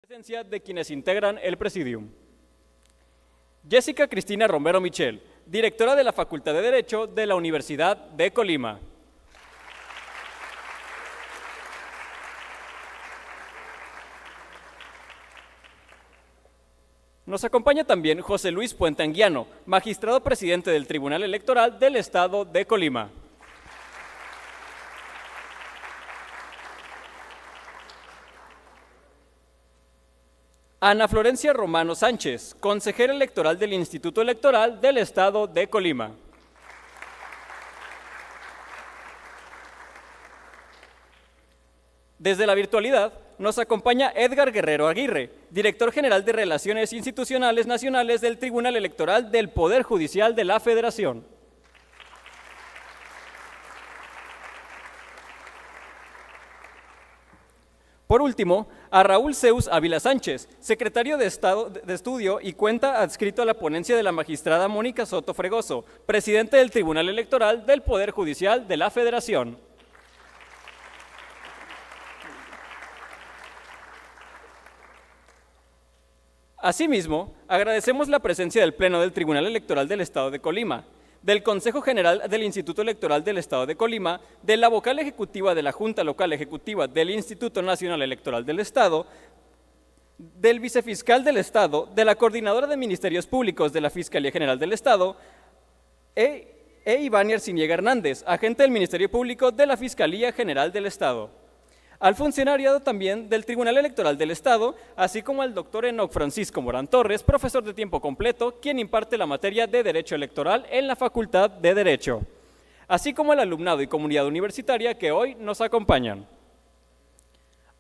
Presencia de quienes integran el Presidium. Jessica Cristina Romero Michel, directora de la Facultad de Derecho de la Universidad de Colima. Nos acompaña también José Luis Puente Anguiano, magistrado presidente del Tribunal Electoral del Estado de Colima. Ana Florencia Romano Sánchez, consejera electoral del Instituto Electoral del Estado de Colima. Desde la virtualidad nos acompaña Edgar Guerrero Aguirre, director general de Relaciones Institucionales Nacionales del Tribunal Electoral del Poder Judicial de la Federación. Por último, a Raúl Zeus Ávila Sánchez, secretario de Estado de Estudio y cuenta adscrito a la ponencia de la magistrada Mónica Soto Fregoso, presidente del Tribunal Electoral del Poder Judicial de la Federación. Asimismo, agradecemos la presencia del Pleno del Tribunal Electoral del Estado de Colima, del Consejo General del Instituto Electoral del Estado de Colima, de la vocal ejecutiva de la Junta Local Ejecutiva del Instituto Nacional Electoral del Estado, del vicefiscal del Estado, de la Coordinadora de Ministerios Públicos de la Fiscalía General del Estado e Iván Arciniega Hernández, agente del Ministerio Público de la Fiscalía General del Estado. Al funcionariado también del Tribunal Electoral del Estado, así como al doctor Enoc Francisco Morán Torres, profesor de tiempo completo, quien imparte la materia de Derecho Electoral en la Facultad de Derecho, así como al alumnado y comunidad universitaria que hoy nos acompañan.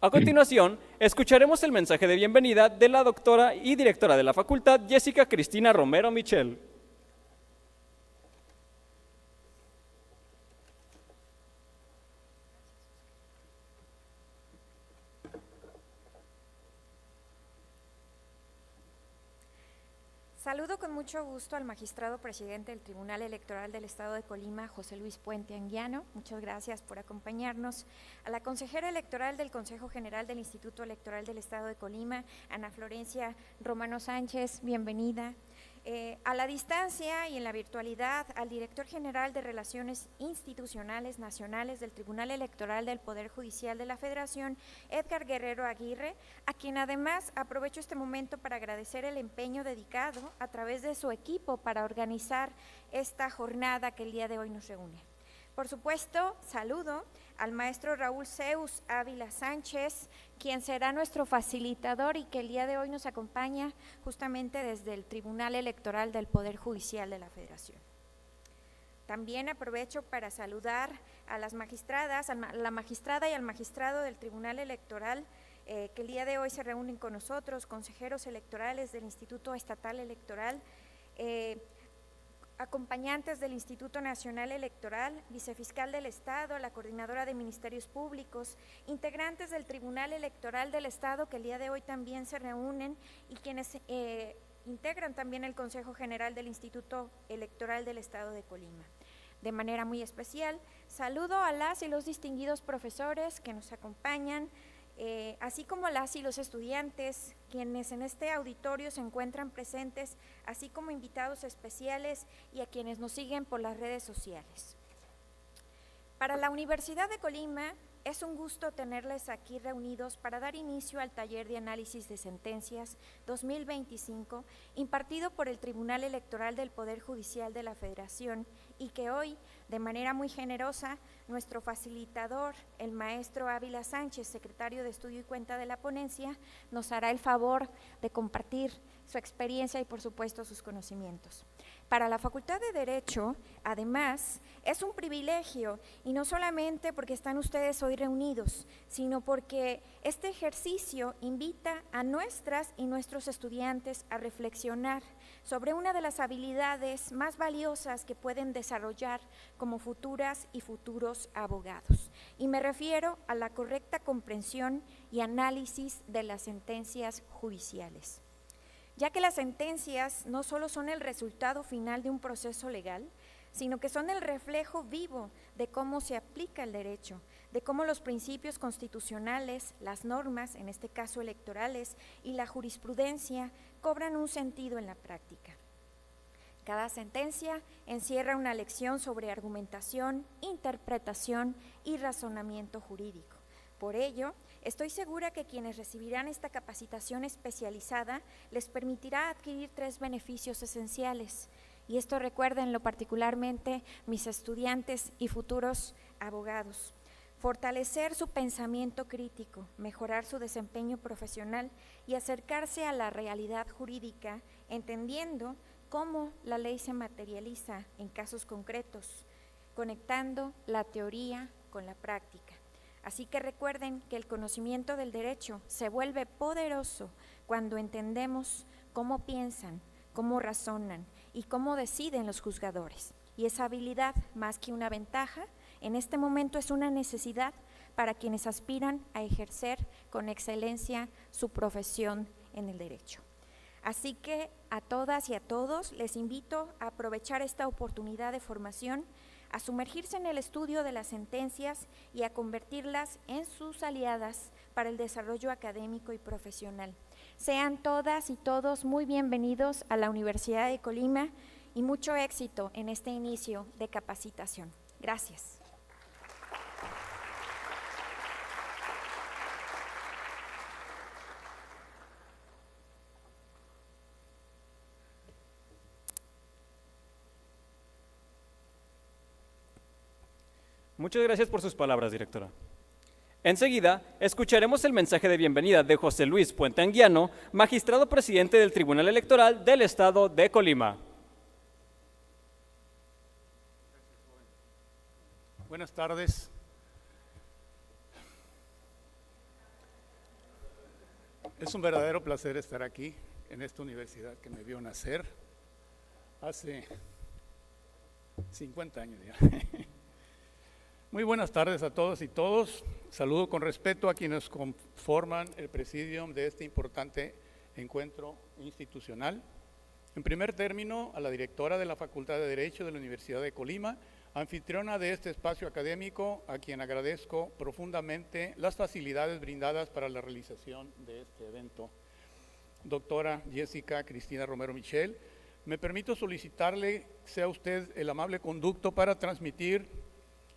A continuación, escucharemos el mensaje de bienvenida de la doctora y directora de la Facultad, Jessica Cristina Romero Michel. Saludo con mucho gusto al magistrado presidente del Tribunal Electoral del Estado de Colima, José Luis Puente Anguiano. Muchas gracias por acompañarnos. A la consejera electoral del Consejo General del Instituto Electoral del Estado de Colima, Ana Florencia Romano Sánchez, bienvenida. A la distancia y en la virtualidad, al director general de Relaciones Institucionales Nacionales del Tribunal Electoral del Poder Judicial de la Federación, Edgar Guerrero Aguirre, a quien además aprovecho este momento para agradecer el empeño dedicado a través de su equipo para organizar esta jornada que el día de hoy nos reúne. Por supuesto, saludo al maestro Raúl Zeus Ávila Sánchez, quien será nuestro facilitador y que el día de hoy nos acompaña justamente desde el Tribunal Electoral del Poder Judicial de la Federación. También aprovecho para saludar a las magistradas, a la magistrada y al magistrado del Tribunal Electoral que el día de hoy se reúnen con nosotros, consejeros electorales del Instituto Estatal Electoral, acompañantes del Instituto Nacional Electoral, vicefiscal del Estado, la coordinadora de Ministerios Públicos, integrantes del Tribunal Electoral del Estado que el día de hoy también se reúnen y quienes integran también el Consejo General del Instituto Electoral del Estado de Colima. De manera muy especial, saludo a las y los distinguidos profesores que nos acompañan, así como las y los estudiantes, quienes en este auditorio se encuentran presentes, así como invitados especiales y a quienes nos siguen por las redes sociales. Para la Universidad de Colima, es un gusto tenerles aquí reunidos para dar inicio al taller de análisis de sentencias 2025 impartido por el Tribunal Electoral del Poder Judicial de la Federación y que hoy, de manera muy generosa, nuestro facilitador, el maestro Ávila Sánchez, secretario de Estudio y Cuenta de la ponencia, nos hará el favor de compartir su experiencia y, por supuesto, sus conocimientos. Para la Facultad de Derecho, además, es un privilegio, y no solamente porque están ustedes hoy reunidos, sino porque este ejercicio invita a nuestras y nuestros estudiantes a reflexionar sobre una de las habilidades más valiosas que pueden desarrollar como futuras y futuros abogados. Y me refiero a la correcta comprensión y análisis de las sentencias judiciales, ya que las sentencias no solo son el resultado final de un proceso legal, sino que son el reflejo vivo de cómo se aplica el derecho, de cómo los principios constitucionales, las normas, en este caso electorales, y la jurisprudencia cobran un sentido en la práctica. Cada sentencia encierra una lección sobre argumentación, interpretación y razonamiento jurídico. Por ello, estoy segura que quienes recibirán esta capacitación especializada les permitirá adquirir 3 beneficios esenciales. Y esto recuérdenlo particularmente mis estudiantes y futuros abogados. Fortalecer su pensamiento crítico, mejorar su desempeño profesional y acercarse a la realidad jurídica, entendiendo cómo la ley se materializa en casos concretos, conectando la teoría con la práctica. Así que recuerden que el conocimiento del derecho se vuelve poderoso cuando entendemos cómo piensan, cómo razonan y cómo deciden los juzgadores. Y esa habilidad, más que una ventaja, en este momento es una necesidad para quienes aspiran a ejercer con excelencia su profesión en el derecho. Así que a todas y a todos les invito a aprovechar esta oportunidad de formación, a sumergirse en el estudio de las sentencias y a convertirlas en sus aliadas para el desarrollo académico y profesional. Sean todas y todos muy bienvenidos a la Universidad de Colima y mucho éxito en este inicio de capacitación. Gracias. Muchas gracias por sus palabras, directora. Enseguida, escucharemos el mensaje de bienvenida de José Luis Puente Anguiano, magistrado presidente del Tribunal Electoral del Estado de Colima. Buenas tardes. Es un verdadero placer estar aquí, en esta universidad que me vio nacer hace 50 años ya. Muy buenas tardes a todos y todos. Saludo con respeto a quienes conforman el presidium de este importante encuentro institucional. En primer término, a la directora de la Facultad de Derecho de la Universidad de Colima, anfitriona de este espacio académico, a quien agradezco profundamente las facilidades brindadas para la realización de este evento. Doctora Jessica Cristina Romero Michel, me permito solicitarle sea usted el amable conducto para transmitir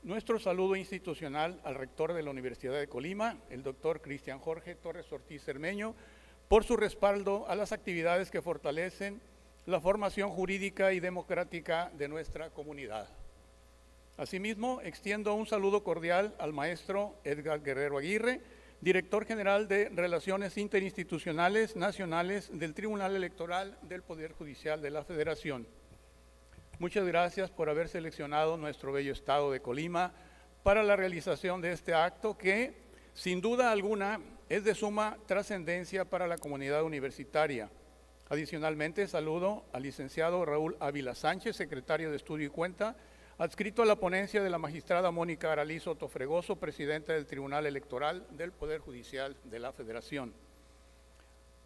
nuestro saludo institucional al rector de la Universidad de Colima, el doctor Cristian Jorge Torres Ortiz Cermeño, por su respaldo a las actividades que fortalecen la formación jurídica y democrática de nuestra comunidad. Asimismo, extiendo un saludo cordial al maestro Edgar Guerrero Aguirre, director general de Relaciones Interinstitucionales Nacionales del Tribunal Electoral del Poder Judicial de la Federación. Muchas gracias por haber seleccionado nuestro bello estado de Colima para la realización de este acto que, sin duda alguna, es de suma trascendencia para la comunidad universitaria. Adicionalmente, saludo al licenciado Raúl Ávila Sánchez, secretario de Estudio y Cuenta, adscrito a la ponencia de la magistrada Mónica Aralizo Tofregoso, presidenta del Tribunal Electoral del Poder Judicial de la Federación.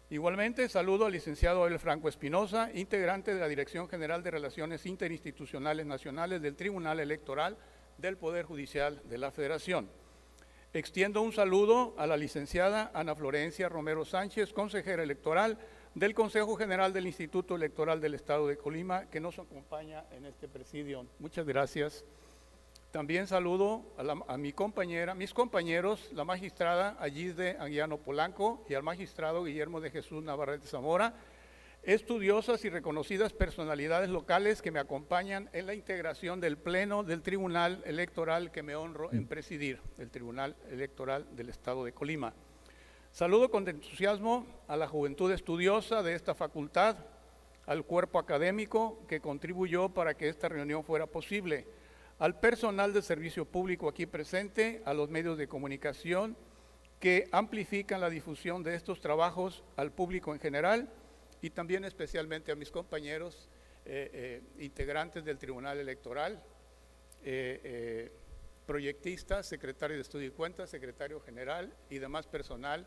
Igualmente, saludo al licenciado Abel Franco Espinosa, integrante de la Dirección General de Relaciones Interinstitucionales Nacionales del Tribunal Electoral del Poder Judicial de la Federación. Extiendo un saludo a la licenciada Ana Florencia Romero Sánchez, consejera electoral del Consejo General del Instituto Electoral del Estado de Colima, que nos acompaña en este presidio. Muchas gracias. También saludo a mis compañeros, la magistrada Agizde Anguiano Polanco y al magistrado Guillermo de Jesús Navarrete Zamora, estudiosas y reconocidas personalidades locales que me acompañan en la integración del Pleno del Tribunal Electoral que me honro en presidir, el Tribunal Electoral del Estado de Colima. Saludo con entusiasmo a la juventud estudiosa de esta facultad, al cuerpo académico que contribuyó para que esta reunión fuera posible, al personal de servicio público aquí presente, a los medios de comunicación que amplifican la difusión de estos trabajos al público en general y también especialmente a mis compañeros integrantes del Tribunal Electoral, proyectistas, secretario de Estudio y Cuenta, secretario general y demás personal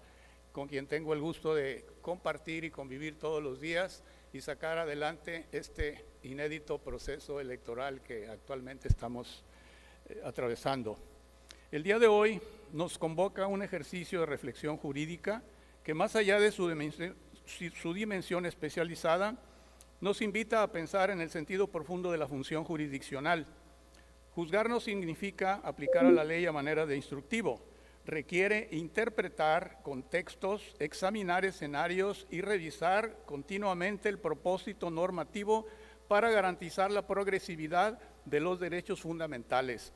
con quien tengo el gusto de compartir y convivir todos los días y sacar adelante este inédito proceso electoral que actualmente estamos atravesando. El día de hoy nos convoca un ejercicio de reflexión jurídica que, más allá de su dimensión especializada, nos invita a pensar en el sentido profundo de la función jurisdiccional. Juzgar no significa aplicar a la ley a manera de instructivo. Requiere interpretar contextos, examinar escenarios y revisar continuamente el propósito normativo para garantizar la progresividad de los derechos fundamentales.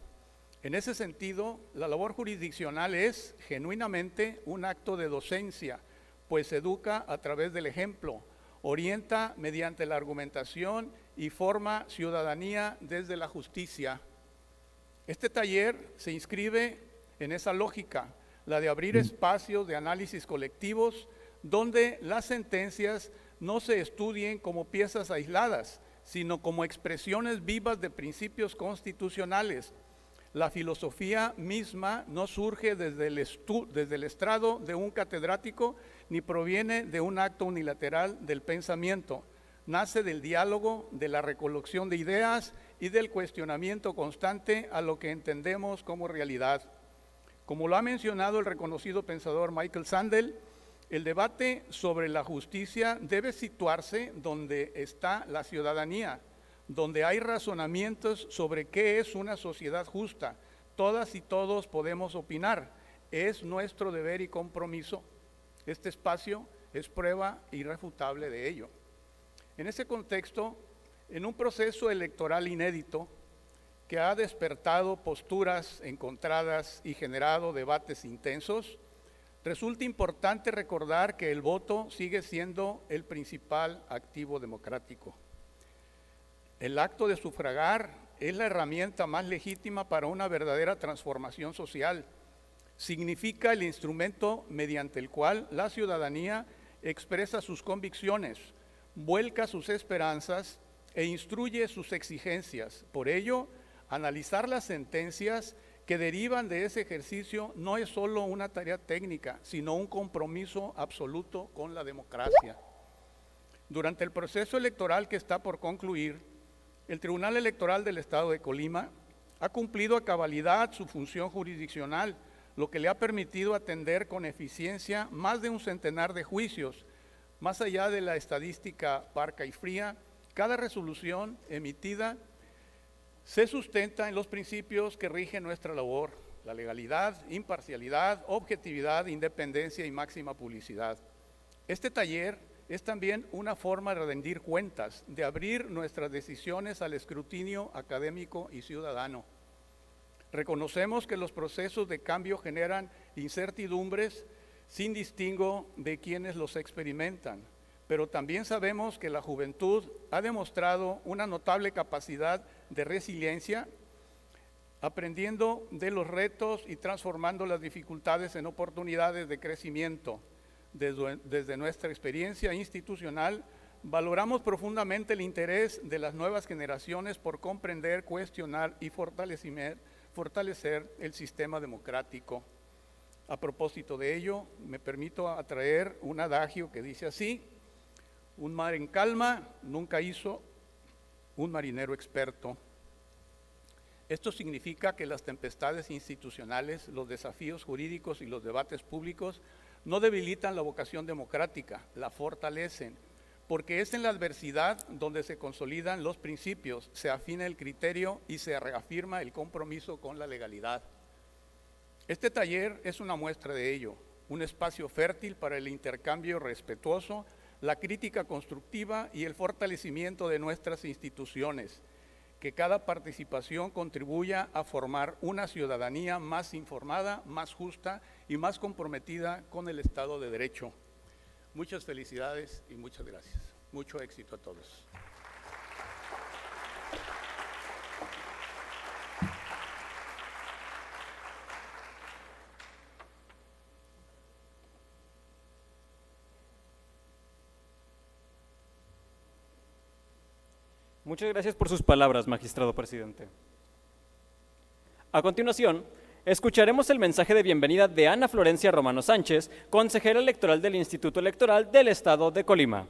En ese sentido, la labor jurisdiccional es genuinamente un acto de docencia, pues educa a través del ejemplo, orienta mediante la argumentación y forma ciudadanía desde la justicia. Este taller se inscribe en esa lógica, la de abrir espacios de análisis colectivos donde las sentencias no se estudien como piezas aisladas, sino como expresiones vivas de principios constitucionales. La filosofía misma no surge desde el estrado de un catedrático ni proviene de un acto unilateral del pensamiento. Nace del diálogo, de la recolección de ideas y del cuestionamiento constante a lo que entendemos como realidad. Como lo ha mencionado el reconocido pensador Michael Sandel, el debate sobre la justicia debe situarse donde está la ciudadanía, donde hay razonamientos sobre qué es una sociedad justa. Todas y todos podemos opinar, es nuestro deber y compromiso. Este espacio es prueba irrefutable de ello. En ese contexto, en un proceso electoral inédito que ha despertado posturas encontradas y generado debates intensos, resulta importante recordar que el voto sigue siendo el principal activo democrático. El acto de sufragar es la herramienta más legítima para una verdadera transformación social. Significa el instrumento mediante el cual la ciudadanía expresa sus convicciones, vuelca sus esperanzas e instruye sus exigencias. Por ello, analizar las sentencias que derivan de ese ejercicio no es solo una tarea técnica, sino un compromiso absoluto con la democracia. Durante el proceso electoral que está por concluir, el Tribunal Electoral del Estado de Colima ha cumplido a cabalidad su función jurisdiccional, lo que le ha permitido atender con eficiencia más de un centenar de juicios. Más allá de la estadística parca y fría, cada resolución emitida se sustenta en los principios que rigen nuestra labor: la legalidad, imparcialidad, objetividad, independencia y máxima publicidad. Este taller es también una forma de rendir cuentas, de abrir nuestras decisiones al escrutinio académico y ciudadano. Reconocemos que los procesos de cambio generan incertidumbres sin distingo de quienes los experimentan, pero también sabemos que la juventud ha demostrado una notable capacidad de resiliencia, aprendiendo de los retos y transformando las dificultades en oportunidades de crecimiento. Desde nuestra experiencia institucional, valoramos profundamente el interés de las nuevas generaciones por comprender, cuestionar y fortalecer el sistema democrático. A propósito de ello, me permito atraer un adagio que dice así: un mar en calma nunca hizo un marinero experto. Esto significa que las tempestades institucionales, los desafíos jurídicos y los debates públicos no debilitan la vocación democrática, la fortalecen, porque es en la adversidad donde se consolidan los principios, se afina el criterio y se reafirma el compromiso con la legalidad. Este taller es una muestra de ello, un espacio fértil para el intercambio respetuoso, la crítica constructiva y el fortalecimiento de nuestras instituciones. Que cada participación contribuya a formar una ciudadanía más informada, más justa y más comprometida con el Estado de Derecho. Muchas felicidades y muchas gracias. Mucho éxito a todos. Muchas gracias por sus palabras, magistrado presidente. A continuación, escucharemos el mensaje de bienvenida de Ana Florencia Romano Sánchez, consejera electoral del Instituto Electoral del Estado de Colima.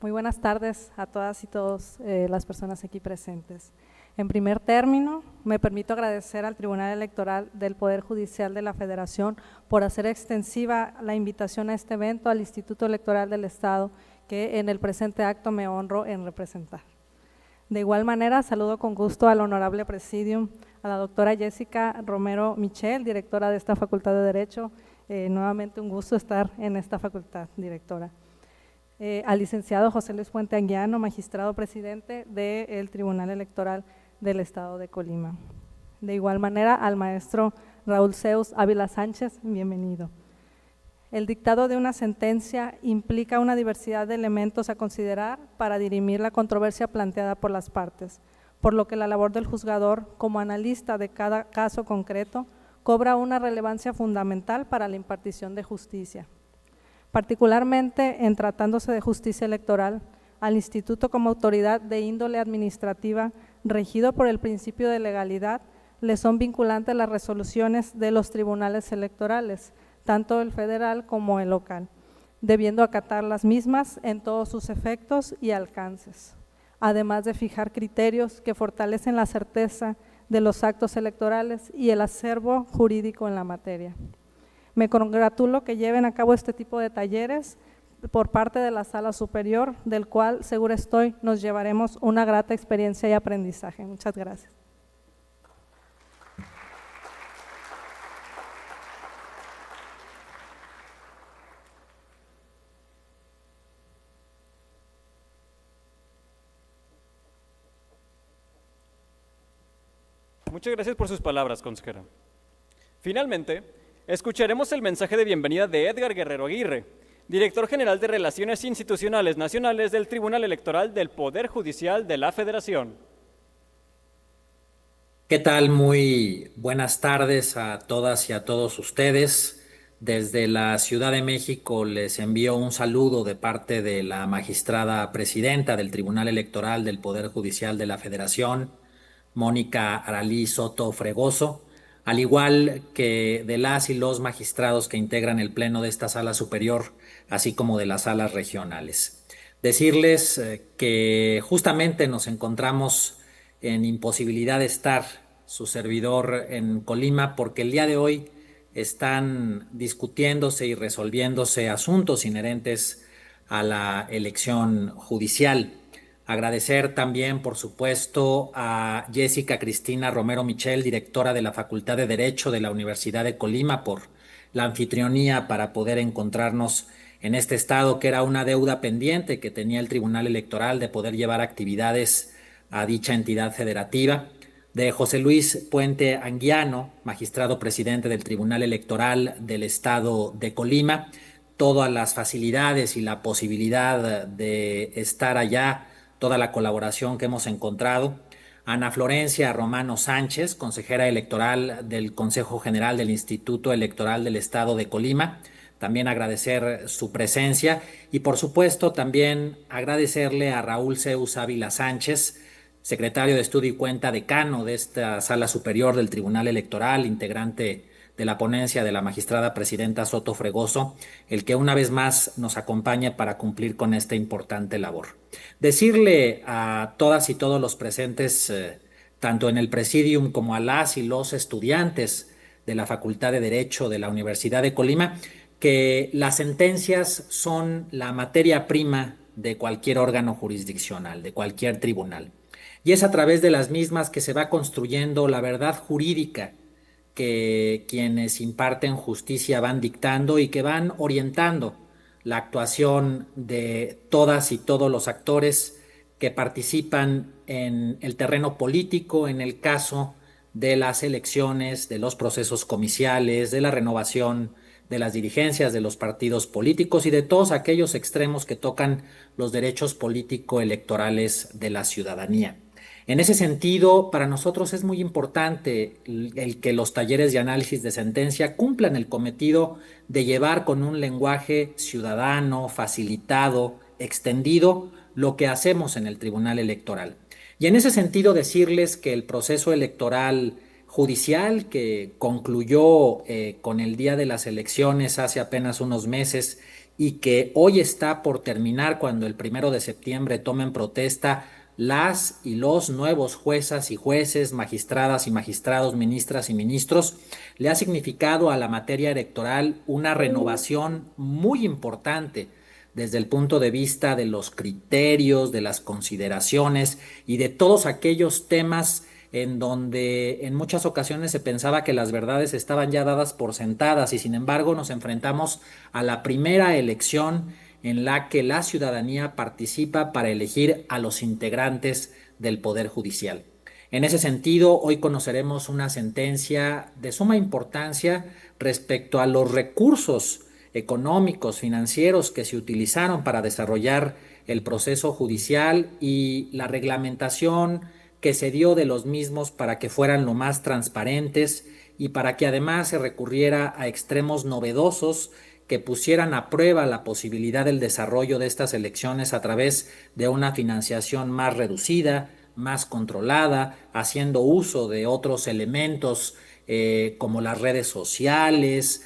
Muy buenas tardes a todas y todos las personas aquí presentes. En primer término, me permito agradecer al Tribunal Electoral del Poder Judicial de la Federación por hacer extensiva la invitación a este evento al Instituto Electoral del Estado, que en el presente acto me honro en representar. De igual manera, saludo con gusto al honorable presidium, a la doctora Jessica Romero Michel, directora de esta Facultad de Derecho. Nuevamente un gusto estar en esta facultad, directora. Al licenciado José Luis Puente Anguiano, magistrado presidente del Tribunal Electoral del Estado de Colima. De igual manera, al maestro Raúl Zeus Ávila Sánchez, bienvenido. El dictado de una sentencia implica una diversidad de elementos a considerar para dirimir la controversia planteada por las partes, por lo que la labor del juzgador como analista de cada caso concreto cobra una relevancia fundamental para la impartición de justicia. Particularmente en tratándose de justicia electoral, al Instituto como autoridad de índole administrativa regido por el principio de legalidad, le son vinculantes las resoluciones de los tribunales electorales, tanto el federal como el local, debiendo acatar las mismas en todos sus efectos y alcances, además de fijar criterios que fortalecen la certeza de los actos electorales y el acervo jurídico en la materia. Me congratulo que lleven a cabo este tipo de talleres por parte de la Sala Superior, del cual seguro estoy nos llevaremos una grata experiencia y aprendizaje. Muchas gracias. Muchas gracias por sus palabras, consejera. Finalmente, escucharemos el mensaje de bienvenida de Edgar Guerrero Aguirre, director general de Relaciones Institucionales Nacionales del Tribunal Electoral del Poder Judicial de la Federación. ¿Qué tal? Muy buenas tardes a todas y a todos ustedes. Desde la Ciudad de México les envío un saludo de parte de la magistrada presidenta del Tribunal Electoral del Poder Judicial de la Federación, Mónica Aralí Soto Fregoso, al igual que de las y los magistrados que integran el pleno de esta sala superior, así como de las salas regionales. Decirles que justamente nos encontramos en imposibilidad de estar su servidor en Colima porque el día de hoy están discutiéndose y resolviéndose asuntos inherentes a la elección judicial. Agradecer también, por supuesto, a Jessica Cristina Romero Michel, directora de la Facultad de Derecho de la Universidad de Colima, por la anfitrionía para poder encontrarnos en este estado, que era una deuda pendiente que tenía el Tribunal Electoral de poder llevar actividades a dicha entidad federativa. De José Luis Puente Anguiano, magistrado presidente del Tribunal Electoral del Estado de Colima, todas las facilidades y la posibilidad de estar allá, toda la colaboración que hemos encontrado. Ana Florencia Romano Sánchez, consejera electoral del Consejo General del Instituto Electoral del Estado de Colima, también agradecer su presencia y por supuesto también agradecerle a Raúl Zeus Ávila Sánchez, secretario de Estudio y Cuenta, decano de esta Sala Superior del Tribunal Electoral, integrante de la ponencia de la magistrada presidenta Soto Fregoso, el que una vez más nos acompaña para cumplir con esta importante labor. Decirle a todas y todos los presentes, tanto en el presidium como a las y los estudiantes de la Facultad de Derecho de la Universidad de Colima, que las sentencias son la materia prima de cualquier órgano jurisdiccional, de cualquier tribunal. Y es a través de las mismas que se va construyendo la verdad jurídica que quienes imparten justicia van dictando y que van orientando la actuación de todas y todos los actores que participan en el terreno político, en el caso de las elecciones, de los procesos comiciales, de la renovación de las dirigencias de los partidos políticos y de todos aquellos extremos que tocan los derechos político-electorales de la ciudadanía. En ese sentido, para nosotros es muy importante el que los talleres de análisis de sentencia cumplan el cometido de llevar con un lenguaje ciudadano, facilitado, extendido, lo que hacemos en el Tribunal Electoral. Y en ese sentido decirles que el proceso electoral judicial que concluyó con el día de las elecciones hace apenas unos meses y que hoy está por terminar cuando el 1 de septiembre tomen protesta las y los nuevos juezas y jueces, magistradas y magistrados, ministras y ministros, le ha significado a la materia electoral una renovación muy importante desde el punto de vista de los criterios, de las consideraciones y de todos aquellos temas en donde en muchas ocasiones se pensaba que las verdades estaban ya dadas por sentadas y sin embargo nos enfrentamos a la primera elección en la que la ciudadanía participa para elegir a los integrantes del Poder Judicial. En ese sentido, hoy conoceremos una sentencia de suma importancia respecto a los recursos económicos, financieros que se utilizaron para desarrollar el proceso judicial y la reglamentación que se dio de los mismos para que fueran lo más transparentes y para que además se recurriera a extremos novedosos que pusieran a prueba la posibilidad del desarrollo de estas elecciones a través de una financiación más reducida, más controlada, haciendo uso de otros elementos como las redes sociales,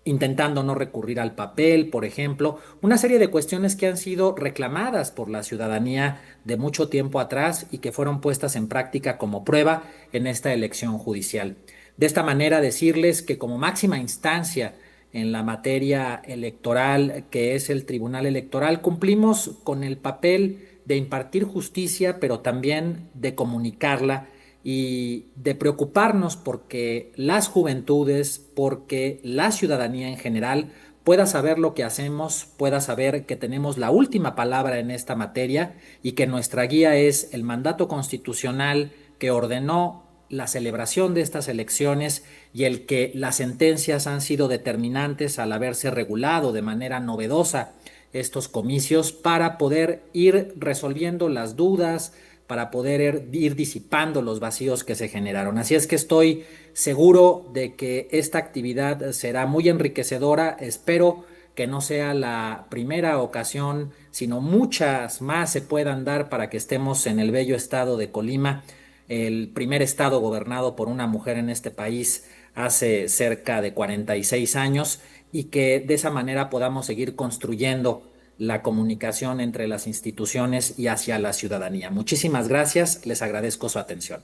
intentando no recurrir al papel, por ejemplo, una serie de cuestiones que han sido reclamadas por la ciudadanía de mucho tiempo atrás y que fueron puestas en práctica como prueba en esta elección judicial. De esta manera, decirles que como máxima instancia en la materia electoral, que es el Tribunal Electoral, cumplimos con el papel de impartir justicia, pero también de comunicarla y de preocuparnos porque las juventudes, porque la ciudadanía en general pueda saber lo que hacemos, pueda saber que tenemos la última palabra en esta materia y que nuestra guía es el mandato constitucional que ordenó la celebración de estas elecciones y el que las sentencias han sido determinantes al haberse regulado de manera novedosa estos comicios para poder ir resolviendo las dudas, para poder ir disipando los vacíos que se generaron. Así es que estoy seguro de que esta actividad será muy enriquecedora. Espero que no sea la primera ocasión, sino muchas más se puedan dar para que estemos en el bello estado de Colima, el primer estado gobernado por una mujer en este país hace cerca de 46 años y que de esa manera podamos seguir construyendo la comunicación entre las instituciones y hacia la ciudadanía. Muchísimas gracias, les agradezco su atención.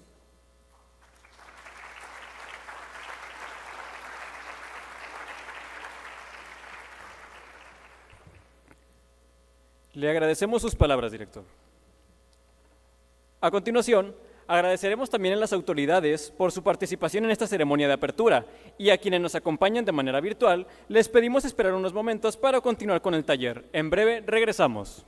Le agradecemos sus palabras, director. A continuación, agradeceremos también a las autoridades por su participación en esta ceremonia de apertura y a quienes nos acompañan de manera virtual, les pedimos esperar unos momentos para continuar con el taller. En breve regresamos.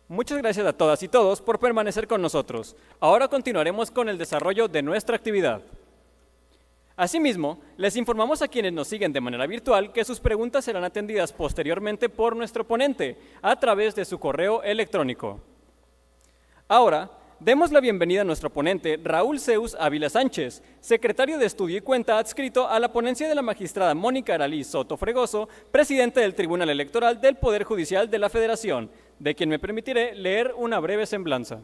Muchas gracias a todas y todos por permanecer con nosotros. Ahora continuaremos con el desarrollo de nuestra actividad. Asimismo, les informamos a quienes nos siguen de manera virtual que sus preguntas serán atendidas posteriormente por nuestro ponente a través de su correo electrónico. Ahora, demos la bienvenida a nuestro ponente Raúl Zeus Ávila Sánchez, secretario de Estudio y Cuenta adscrito a la ponencia de la magistrada Mónica Aralí Soto Fregoso, presidente del Tribunal Electoral del Poder Judicial de la Federación, de quien me permitiré leer una breve semblanza.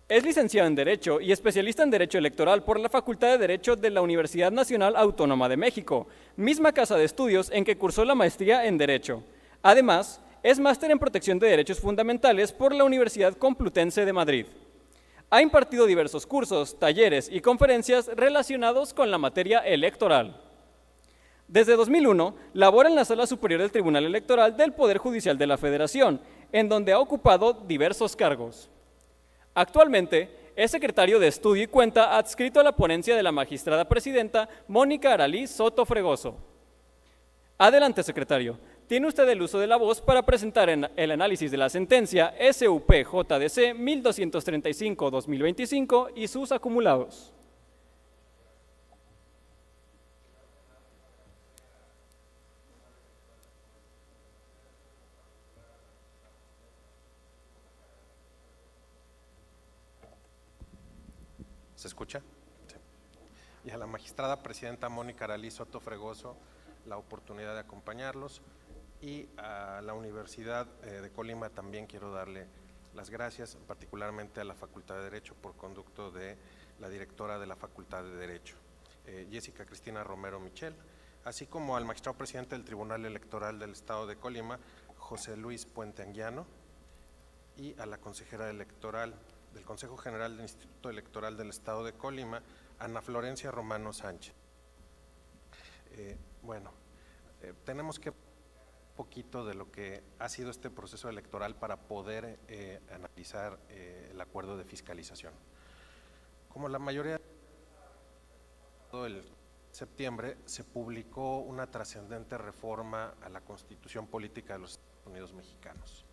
Es licenciado en Derecho y especialista en Derecho Electoral por la Facultad de Derecho de la Universidad Nacional Autónoma de México, misma casa de estudios en que cursó la maestría en Derecho. Además, es máster en Protección de Derechos Fundamentales por la Universidad Complutense de Madrid. Ha impartido diversos cursos, talleres y conferencias relacionados con la materia electoral. Desde 2001, labora en la Sala Superior del Tribunal Electoral del Poder Judicial de la Federación, en donde ha ocupado diversos cargos. Actualmente, es secretario de Estudio y Cuenta adscrito a la ponencia de la magistrada presidenta Mónica Aralí Soto Fregoso. Adelante, secretario. Tiene usted el uso de la voz para presentar el análisis de la sentencia SUP-JDC 1235-2025 y sus acumulados. ¿Se escucha? Sí. Y a la magistrada presidenta Mónica Aralí Soto Fregoso, la oportunidad de acompañarlos, y a la Universidad de Colima también quiero darle las gracias, particularmente a la Facultad de Derecho por conducto de la directora de la Facultad de Derecho, Jessica Cristina Romero Michel, así como al magistrado presidente del Tribunal Electoral del Estado de Colima, José Luis Puente Anguiano, y a la consejera electoral del Consejo General del Instituto Electoral del Estado de Colima, Ana Florencia Romano Sánchez. Tenemos que un poquito de lo que ha sido este proceso electoral para poder analizar el acuerdo de fiscalización. Como la mayoría el septiembre se publicó una trascendente reforma a la Constitución Política de los Estados Unidos Mexicanos.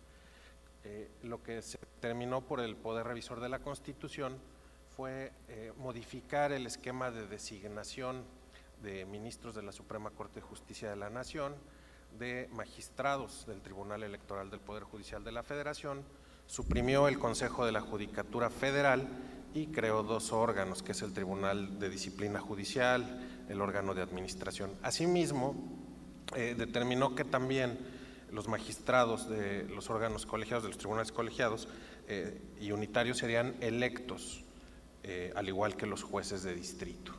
Lo que se determinó por el Poder Revisor de la Constitución fue modificar el esquema de designación de ministros de la Suprema Corte de Justicia de la Nación, de magistrados del Tribunal Electoral del Poder Judicial de la Federación, suprimió el Consejo de la Judicatura Federal y creó 2 órganos, que es el Tribunal de Disciplina Judicial, el órgano de administración. Asimismo, determinó que también los magistrados de los órganos colegiados, de los tribunales colegiados y unitarios serían electos, al igual que los jueces de distrito.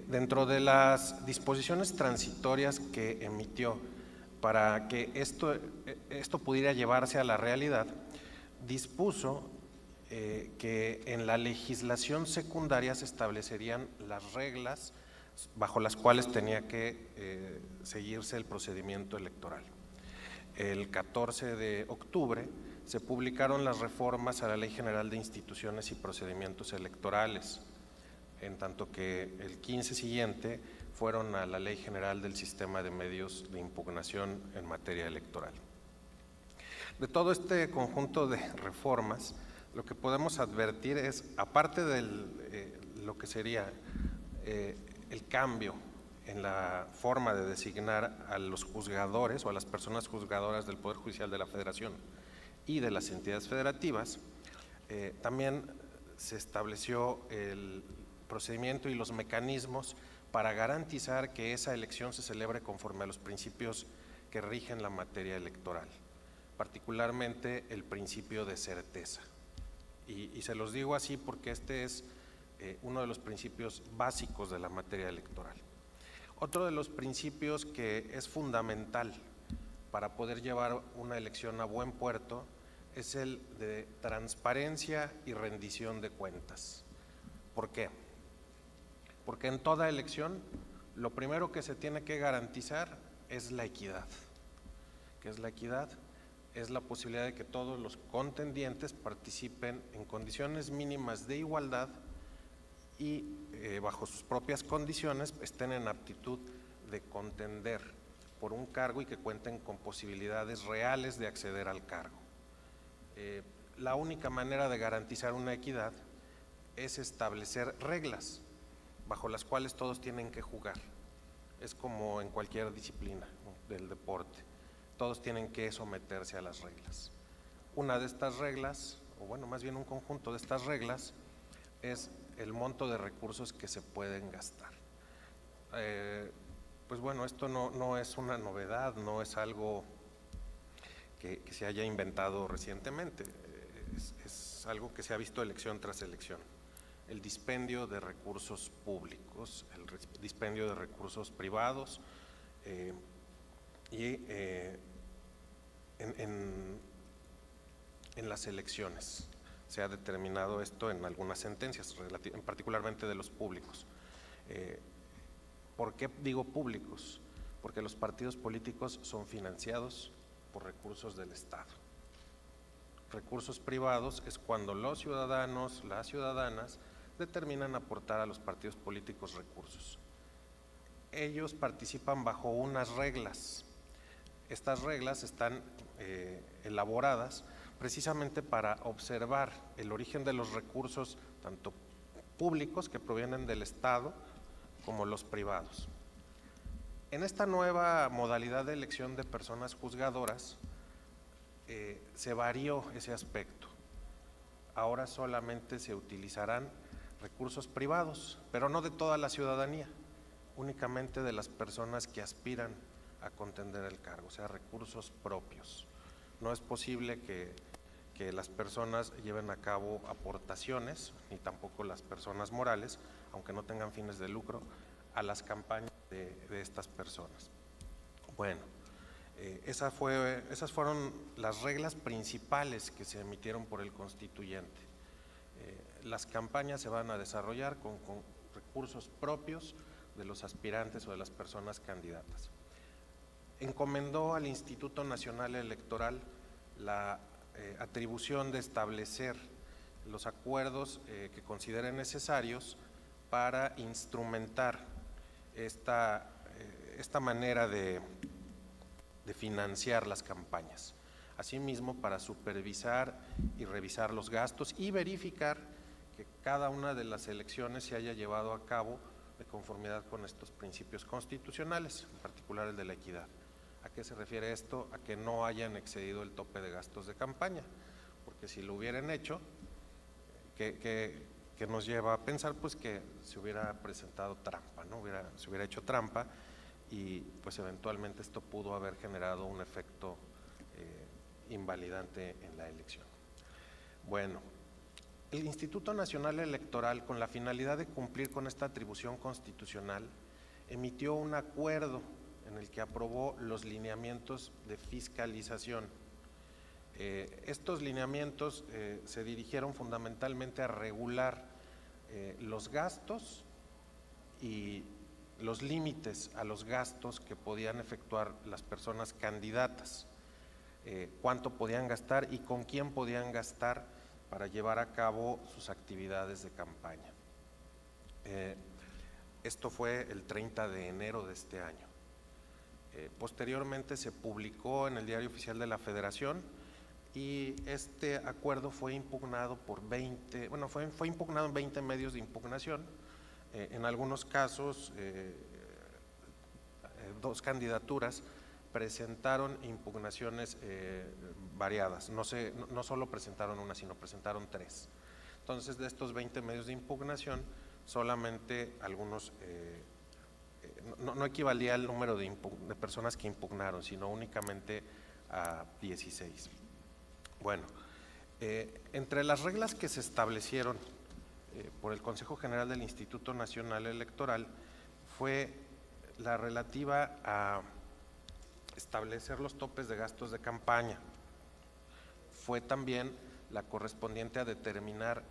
Dentro de las disposiciones transitorias que emitió para que esto pudiera llevarse a la realidad, dispuso que en la legislación secundaria se establecerían las reglas bajo las cuales tenía que seguirse el procedimiento electoral. El 14 de octubre se publicaron las reformas a la Ley General de Instituciones y Procedimientos Electorales, en tanto que el 15 siguiente fueron a la Ley General del Sistema de Medios de Impugnación en materia electoral. De todo este conjunto de reformas, lo que podemos advertir es, aparte de lo que sería el cambio en la forma de designar a los juzgadores o a las personas juzgadoras del Poder Judicial de la Federación y de las entidades federativas, también se estableció el procedimiento y los mecanismos para garantizar que esa elección se celebre conforme a los principios que rigen la materia electoral, particularmente el principio de certeza. Y se los digo así porque este es uno de los principios básicos de la materia electoral. Otro de los principios que es fundamental para poder llevar una elección a buen puerto es el de transparencia y rendición de cuentas. ¿Por qué? Porque en toda elección lo primero que se tiene que garantizar es la equidad. ¿Qué es la equidad? Es la posibilidad de que todos los contendientes participen en condiciones mínimas de igualdad y bajo sus propias condiciones estén en aptitud de contender por un cargo y que cuenten con posibilidades reales de acceder al cargo. La única manera de garantizar una equidad es establecer reglas bajo las cuales todos tienen que jugar. Es como en cualquier disciplina, ¿no?, del deporte. Todos tienen que someterse a las reglas. Una de estas reglas, o bueno, más bien un conjunto de estas reglas, es el monto de recursos que se pueden gastar. Pues bueno, esto no es una novedad, no es algo que se haya inventado recientemente, es algo que se ha visto elección tras elección. El dispendio de recursos públicos, el dispendio de recursos privados en las elecciones. Se ha determinado esto en algunas sentencias, particularmente de los públicos. ¿Por qué digo públicos? Porque los partidos políticos son financiados por recursos del Estado. Recursos privados es cuando los ciudadanos, las ciudadanas, determinan aportar a los partidos políticos recursos. Ellos participan bajo unas reglas. Estas reglas están elaboradas precisamente para observar el origen de los recursos, tanto públicos que provienen del Estado como los privados. En esta nueva modalidad de elección de personas juzgadoras se varió ese aspecto. Ahora solamente se utilizarán recursos privados, pero no de toda la ciudadanía, únicamente de las personas que aspiran a contender el cargo, o sea, recursos propios. No es posible que las personas lleven a cabo aportaciones, ni tampoco las personas morales, aunque no tengan fines de lucro, a las campañas de estas personas. Bueno, esas fueron las reglas principales que se emitieron por el constituyente. Las campañas se van a desarrollar con recursos propios de los aspirantes o de las personas candidatas. Encomendó al Instituto Nacional Electoral la atribución de establecer los acuerdos que considere necesarios para instrumentar esta manera de financiar las campañas. Asimismo, para supervisar y revisar los gastos y verificar que cada una de las elecciones se haya llevado a cabo de conformidad con estos principios constitucionales, en particular el de la equidad. ¿A qué se refiere esto? A que no hayan excedido el tope de gastos de campaña, porque si lo hubieran hecho, que nos lleva a pensar pues que se hubiera presentado trampa, ¿no? Se hubiera hecho trampa y pues eventualmente esto pudo haber generado un efecto invalidante en la elección. Bueno, el Instituto Nacional Electoral, con la finalidad de cumplir con esta atribución constitucional, emitió un acuerdo en el que aprobó los lineamientos de fiscalización. Estos lineamientos se dirigieron fundamentalmente a regular los gastos y los límites a los gastos que podían efectuar las personas candidatas, cuánto podían gastar y con quién podían gastar para llevar a cabo sus actividades de campaña. Esto fue el 30 de enero de este año. Posteriormente se publicó en el Diario Oficial de la Federación y este acuerdo fue impugnado por fue impugnado en 20 medios de impugnación. En algunos casos, 2 candidaturas presentaron impugnaciones variadas, no solo presentaron una, sino presentaron 3. Entonces, de estos 20 medios de impugnación, solamente algunos, no equivalía al número de personas que impugnaron, sino únicamente a 16. Bueno, entre las reglas que se establecieron por el Consejo General del Instituto Nacional Electoral fue la relativa a establecer los topes de gastos de campaña. Fue también la correspondiente a determinar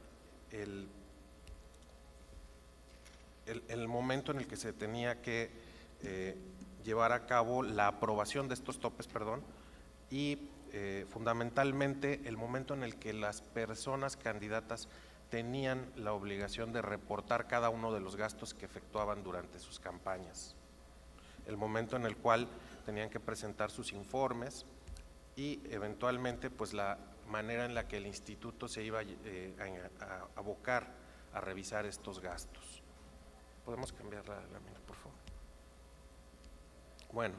el momento en el que se tenía que llevar a cabo la aprobación de estos topes, y fundamentalmente el momento en el que las personas candidatas tenían la obligación de reportar cada uno de los gastos que efectuaban durante sus campañas, el momento en el cual tenían que presentar sus informes y eventualmente pues la manera en la que el instituto se iba a abocar a revisar estos gastos. ¿Podemos cambiar la lámina, por favor? Bueno,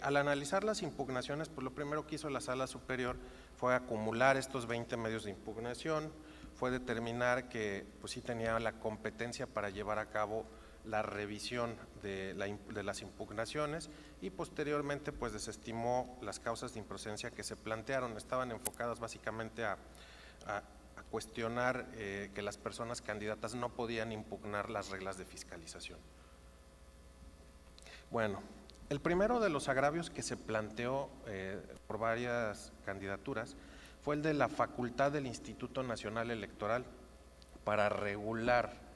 al analizar las impugnaciones, pues lo primero que hizo la Sala Superior fue acumular estos 20 medios de impugnación, fue determinar que pues sí tenía la competencia para llevar a cabo la revisión de las impugnaciones y posteriormente pues desestimó las causas de improcedencia que se plantearon. Estaban enfocadas básicamente a cuestionar que las personas candidatas no podían impugnar las reglas de fiscalización. Bueno, el primero de los agravios que se planteó por varias candidaturas fue el de la facultad del Instituto Nacional Electoral para regular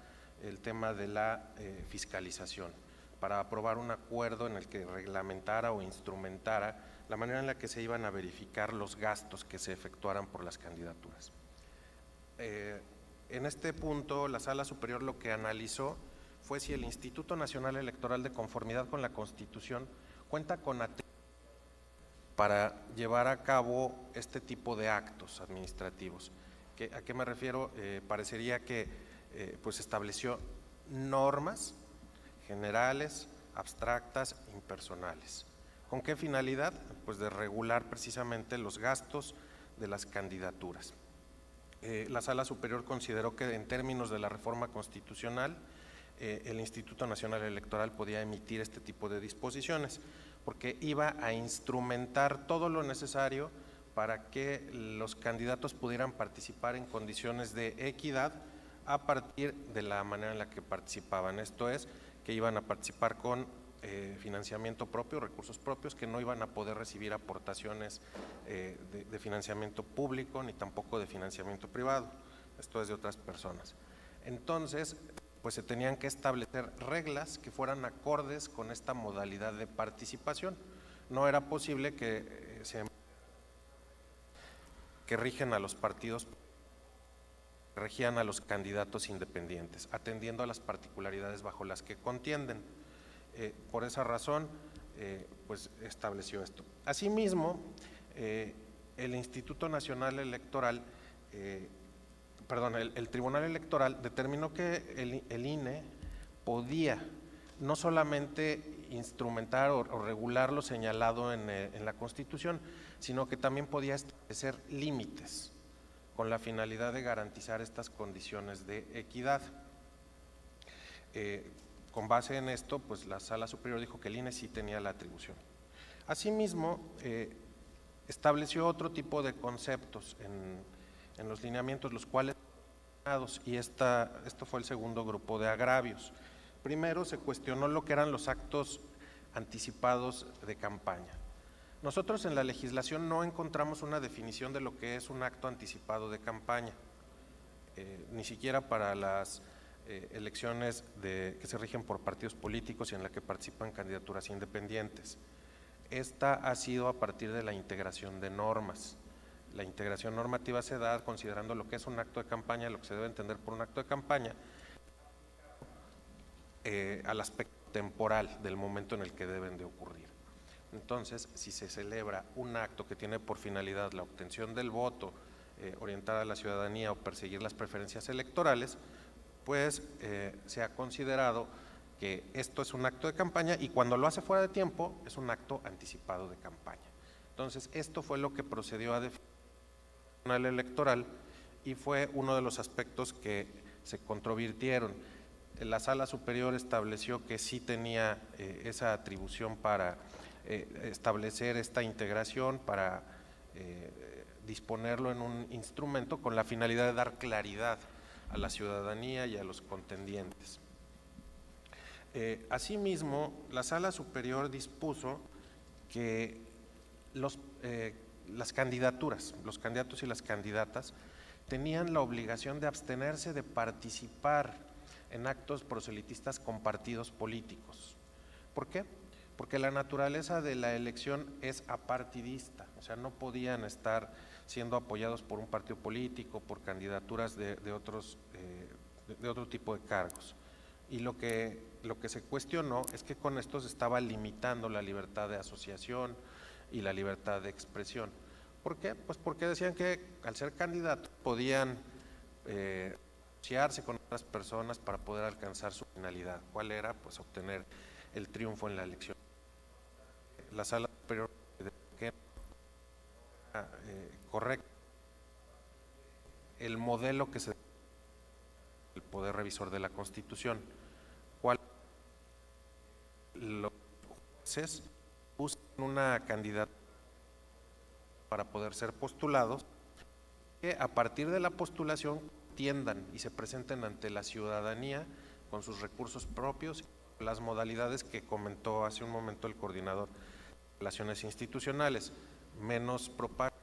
el tema de la fiscalización, para aprobar un acuerdo en el que reglamentara o instrumentara la manera en la que se iban a verificar los gastos que se efectuaran por las candidaturas. En este punto, la Sala Superior lo que analizó fue si el Instituto Nacional Electoral, de conformidad con la Constitución, cuenta con para llevar a cabo este tipo de actos administrativos. ¿A qué me refiero? Parecería que pues estableció normas generales, abstractas, impersonales. ¿Con qué finalidad? Pues de regular precisamente los gastos de las candidaturas. La Sala Superior consideró que en términos de la reforma constitucional, el Instituto Nacional Electoral podía emitir este tipo de disposiciones, porque iba a instrumentar todo lo necesario para que los candidatos pudieran participar en condiciones de equidad a partir de la manera en la que participaban. Esto es, que iban a participar con financiamiento propio, recursos propios, que no iban a poder recibir aportaciones de financiamiento público ni tampoco de financiamiento privado. Esto es de otras personas. Entonces, pues se tenían que establecer reglas que fueran acordes con esta modalidad de participación. No era posible que rigen a los partidos, regían a los candidatos independientes, atendiendo a las particularidades bajo las que contienden. Por esa razón, pues estableció esto. Asimismo, el Instituto Nacional Electoral el Tribunal Electoral determinó que el INE podía no solamente instrumentar o regular lo señalado en la Constitución, sino que también podía establecer límites con la finalidad de garantizar estas condiciones de equidad. Con base en esto, pues la Sala Superior dijo que el INE sí tenía la atribución. Asimismo, estableció otro tipo de conceptos en los lineamientos, los cuales, y esto fue el segundo grupo de agravios. Primero, se cuestionó lo que eran los actos anticipados de campaña. Nosotros en la legislación no encontramos una definición de lo que es un acto anticipado de campaña, ni siquiera para las elecciones que se rigen por partidos políticos y en la que participan candidaturas independientes. Esta ha sido a partir de la integración de normas. La integración normativa se da considerando lo que es un acto de campaña, lo que se debe entender por un acto de campaña, al aspecto temporal del momento en el que deben de ocurrir. Entonces, si se celebra un acto que tiene por finalidad la obtención del voto, orientar a la ciudadanía o perseguir las preferencias electorales, pues se ha considerado que esto es un acto de campaña y cuando lo hace fuera de tiempo es un acto anticipado de campaña. Entonces, esto fue lo que procedió a definir el Tribunal Electoral y fue uno de los aspectos que se controvirtieron. La Sala Superior estableció que sí tenía esa atribución para establecer esta integración, para disponerlo en un instrumento con la finalidad de dar claridad a la ciudadanía y a los contendientes. Asimismo, la Sala Superior dispuso que las candidaturas, los candidatos y las candidatas tenían la obligación de abstenerse de participar en actos proselitistas con partidos políticos. ¿Por qué? Porque la naturaleza de la elección es apartidista, o sea, no podían estar siendo apoyados por un partido político, por candidaturas de otro tipo de cargos. Y lo que se cuestionó es que con esto se estaba limitando la libertad de asociación y la libertad de expresión. ¿Por qué? Pues porque decían que al ser candidatos podían asociarse con otras personas para poder alcanzar su finalidad. ¿Cuál era? Pues obtener el triunfo en la elección. La Sala Superior que correcto el modelo que se el Poder Revisor de la Constitución, cuál los jueces buscan una candidatura para poder ser postulados, que a partir de la postulación tiendan y se presenten ante la ciudadanía con sus recursos propios, las modalidades que comentó hace un momento el coordinador de Relaciones Institucionales, menos propaganda,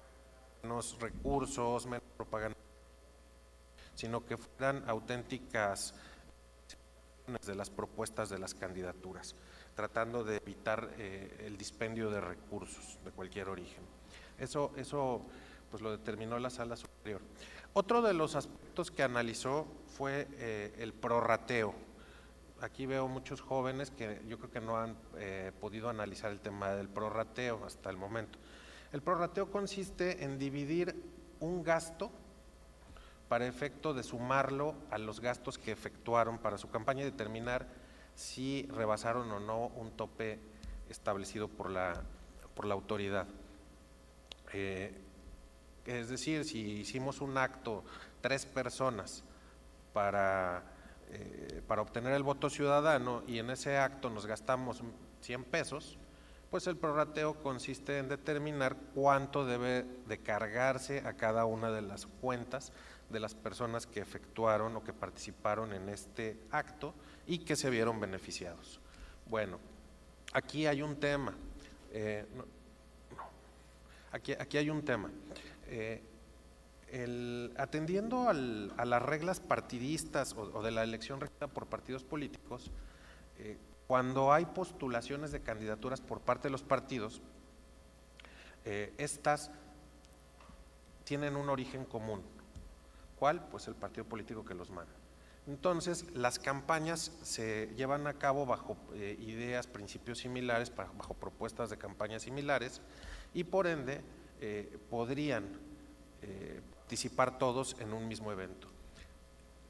menos recursos, menos propaganda, sino que fueran auténticas de las propuestas de las candidaturas, tratando de evitar el dispendio de recursos de cualquier origen. Eso pues lo determinó la Sala Superior. Otro de los aspectos que analizó fue el prorrateo. Aquí veo muchos jóvenes que yo creo que no han podido analizar el tema del prorrateo hasta el momento. El prorrateo consiste en dividir un gasto para efecto de sumarlo a los gastos que efectuaron para su campaña y determinar si rebasaron o no un tope establecido por la autoridad. Es decir, si hicimos un acto 3 personas para obtener el voto ciudadano y en ese acto nos gastamos 100 pesos, pues el prorrateo consiste en determinar cuánto debe de cargarse a cada una de las cuentas de las personas que efectuaron o que participaron en este acto y que se vieron beneficiados. Bueno, aquí hay un tema. Aquí hay un tema. Atendiendo a las reglas partidistas o de la elección regida por partidos políticos, cuando hay postulaciones de candidaturas por parte de los partidos, estas tienen un origen común. ¿Cuál? Pues el partido político que los manda. Entonces, las campañas se llevan a cabo bajo ideas, principios similares, bajo propuestas de campañas similares y por ende podrían participar todos en un mismo evento.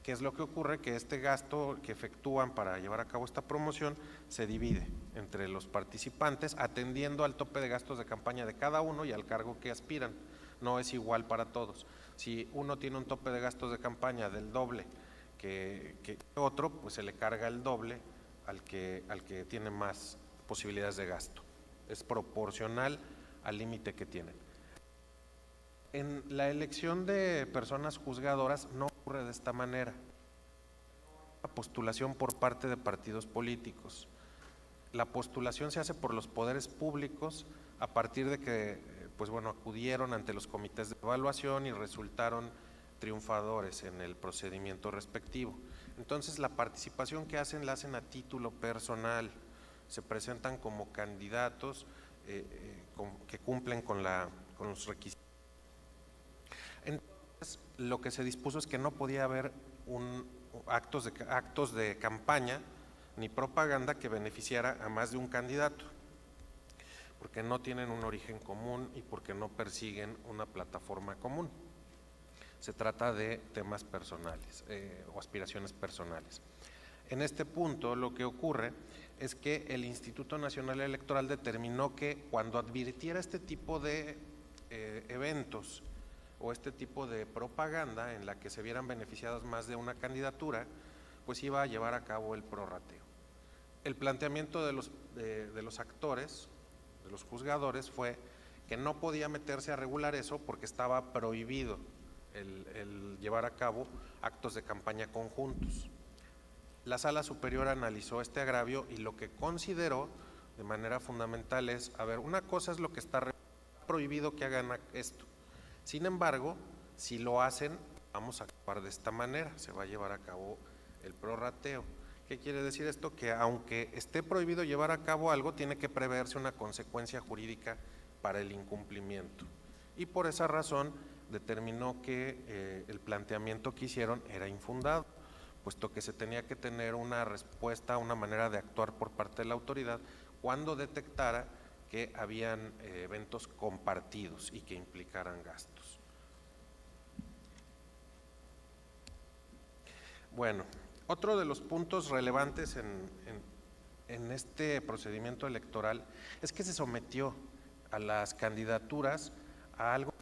¿Qué es lo que ocurre? Que este gasto que efectúan para llevar a cabo esta promoción se divide entre los participantes atendiendo al tope de gastos de campaña de cada uno y al cargo que aspiran. No es igual para todos. Si uno tiene un tope de gastos de campaña del doble que otro, pues se le carga el doble al que tiene más posibilidades de gasto. Es proporcional al límite que tienen. En la elección de personas juzgadoras no ocurre de esta manera. La postulación por parte de partidos políticos. La postulación se hace por los poderes públicos a partir de que acudieron ante los comités de evaluación y resultaron triunfadores en el procedimiento respectivo. Entonces la participación que hacen la hacen a título personal, se presentan como candidatos que cumplen con los requisitos. Entonces, lo que se dispuso es que no podía haber actos de campaña ni propaganda que beneficiara a más de un candidato, porque no tienen un origen común y porque no persiguen una plataforma común. Se trata de temas personales o aspiraciones personales. En este punto, lo que ocurre es que el Instituto Nacional Electoral determinó que cuando advirtiera este tipo de eventos o este tipo de propaganda en la que se vieran beneficiadas más de una candidatura, pues iba a llevar a cabo el prorrateo. El planteamiento de los actores, de los juzgadores, fue que no podía meterse a regular eso porque estaba prohibido el llevar a cabo actos de campaña conjuntos. La Sala Superior analizó este agravio y lo que consideró de manera fundamental es, a ver, una cosa es lo que está prohibido que hagan esto. Sin embargo, si lo hacen, vamos a actuar de esta manera, se va a llevar a cabo el prorrateo. ¿Qué quiere decir esto? Que aunque esté prohibido llevar a cabo algo, tiene que preverse una consecuencia jurídica para el incumplimiento. Y por esa razón determinó que el planteamiento que hicieron era infundado, puesto que se tenía que tener una respuesta, una manera de actuar por parte de la autoridad cuando detectara que habían eventos compartidos y que implicaran gastos. Bueno, otro de los puntos relevantes en este procedimiento electoral es que se sometió a las candidaturas a algo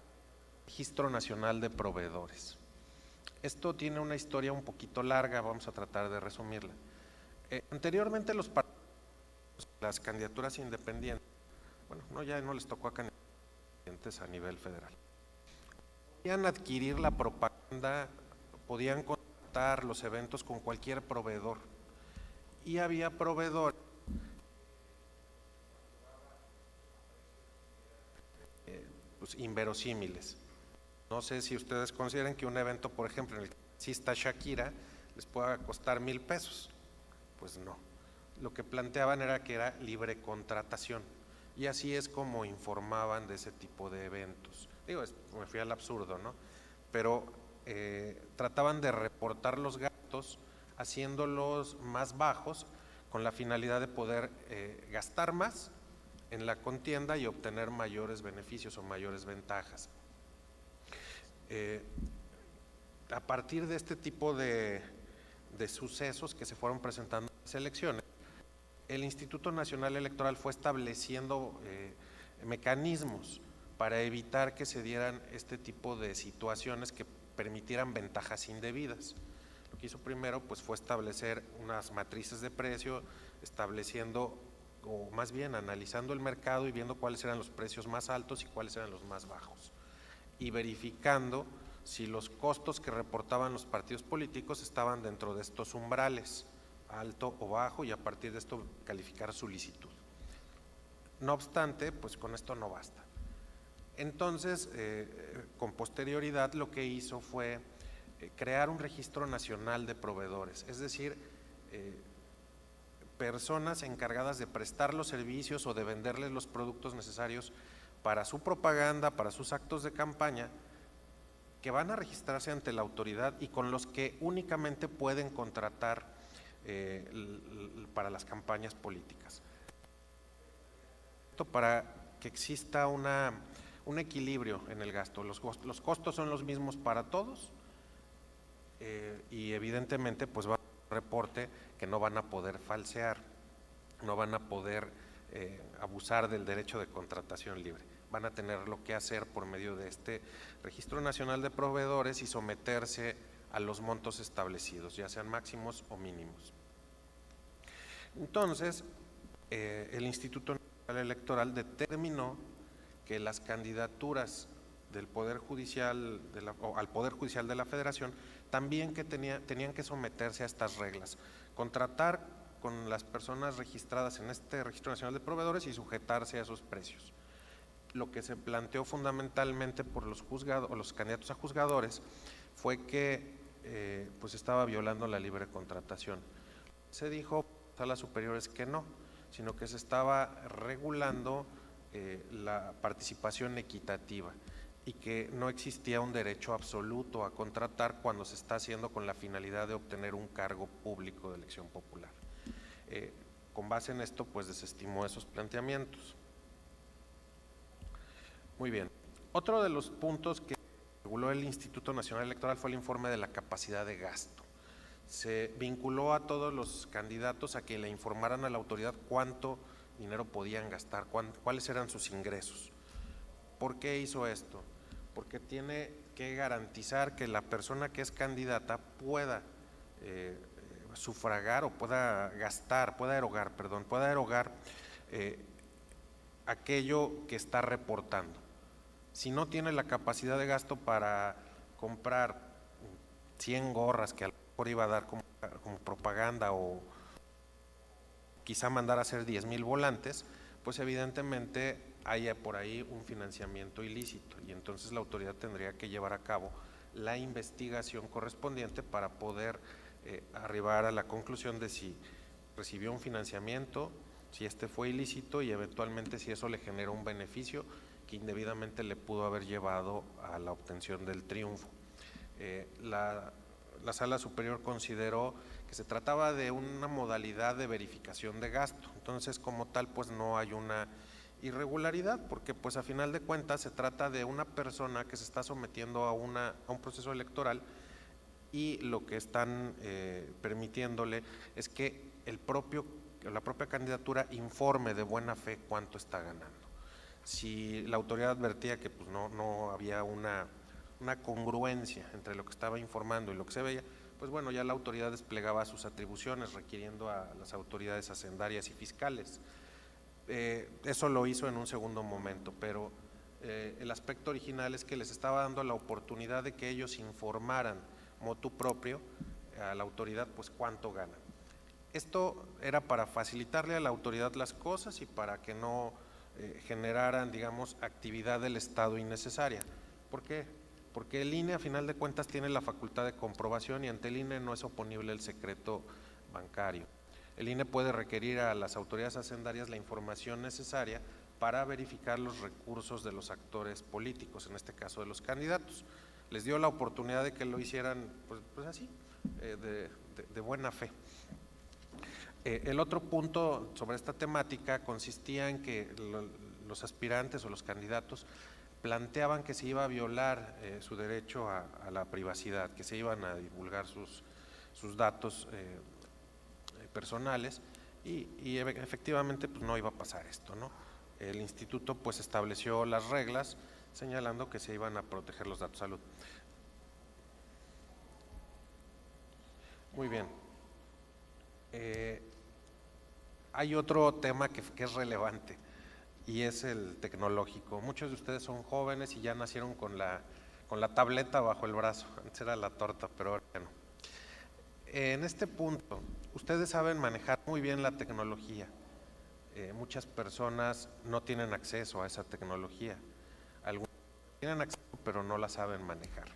Registro Nacional de Proveedores. Esto tiene una historia un poquito larga, vamos a tratar de resumirla. Anteriormente las candidaturas independientes, ya no les tocó a candidatos a nivel federal. Podían adquirir la propaganda, podían contratar los eventos con cualquier proveedor. Y había proveedores inverosímiles. No sé si ustedes consideran que un evento, por ejemplo, en el que exista Shakira, les pueda costar 1,000 pesos. Pues no. Lo que planteaban era que era libre contratación. Y así es como informaban de ese tipo de eventos. Me fui al absurdo, ¿no? Pero trataban de reportar los gastos haciéndolos más bajos con la finalidad de poder gastar más en la contienda y obtener mayores beneficios o mayores ventajas. A partir de este tipo de sucesos que se fueron presentando en las elecciones, el Instituto Nacional Electoral fue estableciendo mecanismos para evitar que se dieran este tipo de situaciones que permitieran ventajas indebidas. Lo que hizo primero fue establecer unas matrices de precio, estableciendo, o más bien analizando el mercado y viendo cuáles eran los precios más altos y cuáles eran los más bajos, y verificando si los costos que reportaban los partidos políticos estaban dentro de estos umbrales, alto o bajo, y a partir de esto calificar su licitud. No obstante, con esto no basta. Entonces, con posterioridad lo que hizo fue crear un registro nacional de proveedores, es decir, personas encargadas de prestar los servicios o de venderles los productos necesarios para su propaganda, para sus actos de campaña, que van a registrarse ante la autoridad y con los que únicamente pueden contratar para las campañas políticas. Para que exista una un equilibrio en el gasto. Los costos son los mismos para todos y evidentemente pues va a haber un reporte que no van a poder falsear, no van a poder abusar del derecho de contratación libre. Van a tener lo que hacer por medio de este Registro Nacional de Proveedores y someterse a los montos establecidos, ya sean máximos o mínimos. Entonces, el Instituto Nacional Electoral determinó que las candidaturas del Poder Judicial al Poder Judicial de la Federación también tenían que someterse a estas reglas, contratar con las personas registradas en este Registro Nacional de Proveedores y sujetarse a esos precios. Lo que se planteó fundamentalmente por los candidatos a juzgadores fue que pues estaba violando la libre contratación. Se dijo a salas superiores que no, sino que se estaba regulando la participación equitativa y que no existía un derecho absoluto a contratar cuando se está haciendo con la finalidad de obtener un cargo público de elección popular. Con base en esto, pues desestimó esos planteamientos. Muy bien. Otro de los puntos que reguló el Instituto Nacional Electoral fue el informe de la capacidad de gasto. Se vinculó a todos los candidatos a que le informaran a la autoridad cuánto dinero podían gastar, cuáles eran sus ingresos. ¿Por qué hizo esto? Porque tiene que garantizar que la persona que es candidata pueda sufragar o pueda erogar aquello que está reportando. Si no tiene la capacidad de gasto para comprar 100 gorras que a lo mejor iba a dar como propaganda o quizá mandar a hacer 10,000 volantes, pues evidentemente haya por ahí un financiamiento ilícito y entonces la autoridad tendría que llevar a cabo la investigación correspondiente para poder arribar a la conclusión de si recibió un financiamiento, si este fue ilícito y eventualmente si eso le genera un beneficio que indebidamente le pudo haber llevado a la obtención del triunfo. La Sala Superior consideró que se trataba de una modalidad de verificación de gasto, entonces como tal pues no hay una irregularidad porque pues a final de cuentas se trata de una persona que se está sometiendo a un proceso electoral y lo que están permitiéndole es que la propia candidatura informe de buena fe cuánto está ganando. Si la autoridad advertía que pues no había una congruencia entre lo que estaba informando y lo que se veía, pues bueno, ya la autoridad desplegaba sus atribuciones requiriendo a las autoridades hacendarias y fiscales. Eso lo hizo en un segundo momento, pero el aspecto original es que les estaba dando la oportunidad de que ellos informaran motu propio a la autoridad pues cuánto ganan. Esto era para facilitarle a la autoridad las cosas y para que no generaran, digamos, actividad del Estado innecesaria. ¿Por qué? Porque el INE a final de cuentas tiene la facultad de comprobación y ante el INE no es oponible el secreto bancario. El INE puede requerir a las autoridades hacendarias la información necesaria para verificar los recursos de los actores políticos, en este caso de los candidatos. Les dio la oportunidad de que lo hicieran pues así, de buena fe. El otro punto sobre esta temática consistía en que los aspirantes o los candidatos planteaban que se iba a violar su derecho a la privacidad, que se iban a divulgar sus datos personales y efectivamente pues no iba a pasar esto, ¿no? El instituto pues estableció las reglas señalando que se iban a proteger los datos de salud. Muy bien. Hay otro tema que es relevante y es el tecnológico. Muchos de ustedes son jóvenes y ya nacieron con la tableta bajo el brazo. Antes era la torta, pero ahora ya no. En este punto, ustedes saben manejar muy bien la tecnología. Muchas personas no tienen acceso a esa tecnología. Algunos tienen acceso, pero no la saben manejar.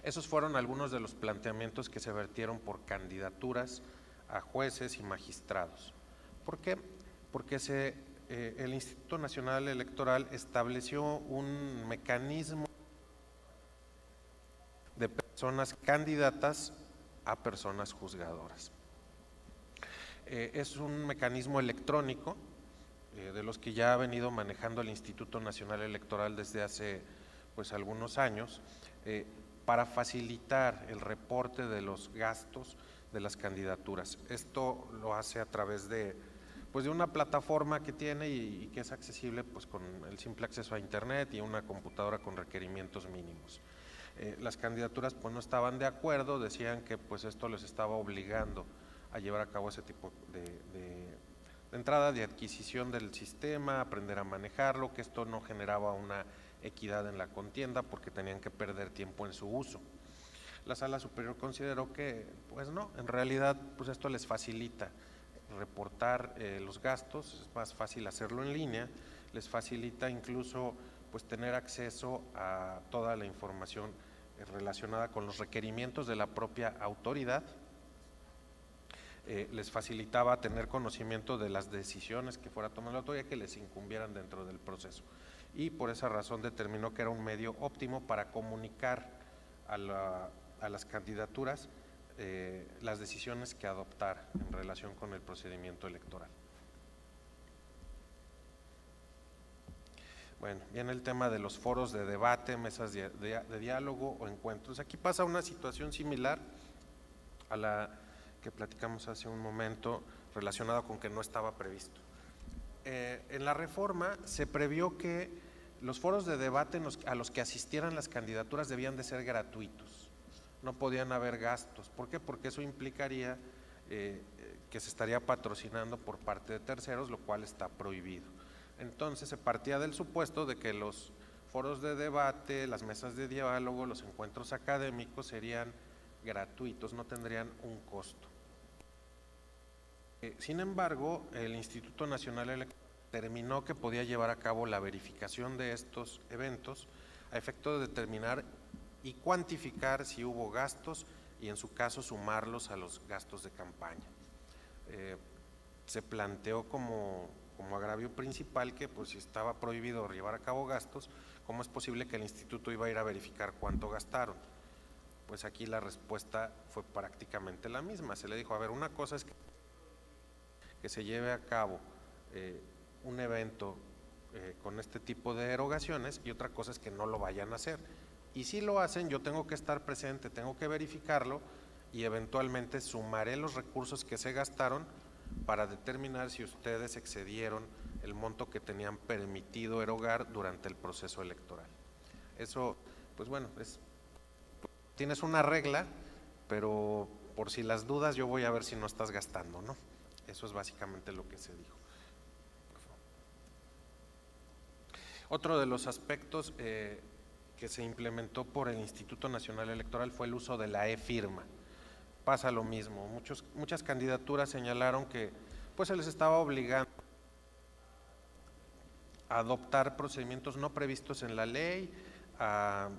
Esos fueron algunos de los planteamientos que se vertieron por candidaturas a jueces y magistrados. ¿Por qué? Porque el Instituto Nacional Electoral estableció un mecanismo de personas candidatas a personas juzgadoras. Es un mecanismo electrónico de los que ya ha venido manejando el Instituto Nacional Electoral desde hace pues algunos años, para facilitar el reporte de los gastos de las candidaturas. Esto lo hace a través de una plataforma que tiene y que es accesible pues con el simple acceso a internet y una computadora con requerimientos mínimos. Las candidaturas pues no estaban de acuerdo, decían que pues esto les estaba obligando a llevar a cabo ese tipo de entrada, de adquisición del sistema, aprender a manejarlo, que esto no generaba una equidad en la contienda porque tenían que perder tiempo en su uso. La Sala Superior consideró que pues no, en realidad pues esto les facilita reportar los gastos, es más fácil hacerlo en línea, les facilita incluso pues tener acceso a toda la información relacionada con los requerimientos de la propia autoridad, les facilitaba tener conocimiento de las decisiones que fuera a tomar la autoridad que les incumbieran dentro del proceso, y por esa razón determinó que era un medio óptimo para comunicar a las candidaturas las decisiones que adoptar en relación con el procedimiento electoral. Bueno, viene el tema de los foros de debate, mesas de diálogo o encuentros. Aquí pasa una situación similar a la que platicamos hace un momento, relacionada con que no estaba previsto. En la reforma se previó que los foros de debate a los que asistieran las candidaturas debían de ser gratuitos, no podían haber gastos. ¿Por qué? Porque eso implicaría que se estaría patrocinando por parte de terceros, lo cual está prohibido. Entonces se partía del supuesto de que los foros de debate, las mesas de diálogo, los encuentros académicos serían gratuitos, no tendrían un costo. Sin embargo, el Instituto Nacional Electoral determinó que podía llevar a cabo la verificación de estos eventos a efecto de determinar y cuantificar si hubo gastos y en su caso sumarlos a los gastos de campaña. Se planteó como agravio principal que pues si estaba prohibido llevar a cabo gastos, ¿cómo es posible que el instituto iba a ir a verificar cuánto gastaron? Pues aquí la respuesta fue prácticamente la misma. Se le dijo, a ver, una cosa es que se lleve a cabo un evento con este tipo de erogaciones y otra cosa es que no lo vayan a hacer. Y si lo hacen, yo tengo que estar presente, tengo que verificarlo y eventualmente sumaré los recursos que se gastaron para determinar si ustedes excedieron el monto que tenían permitido erogar durante el proceso electoral. Eso, pues bueno, tienes una regla, pero por si las dudas yo voy a ver si no estás gastando, ¿no? Eso es básicamente lo que se dijo. Otro de los aspectos que se implementó por el Instituto Nacional Electoral fue el uso de la e-firma. Pasa lo mismo, muchas candidaturas señalaron que pues se les estaba obligando a adoptar procedimientos no previstos en la ley, a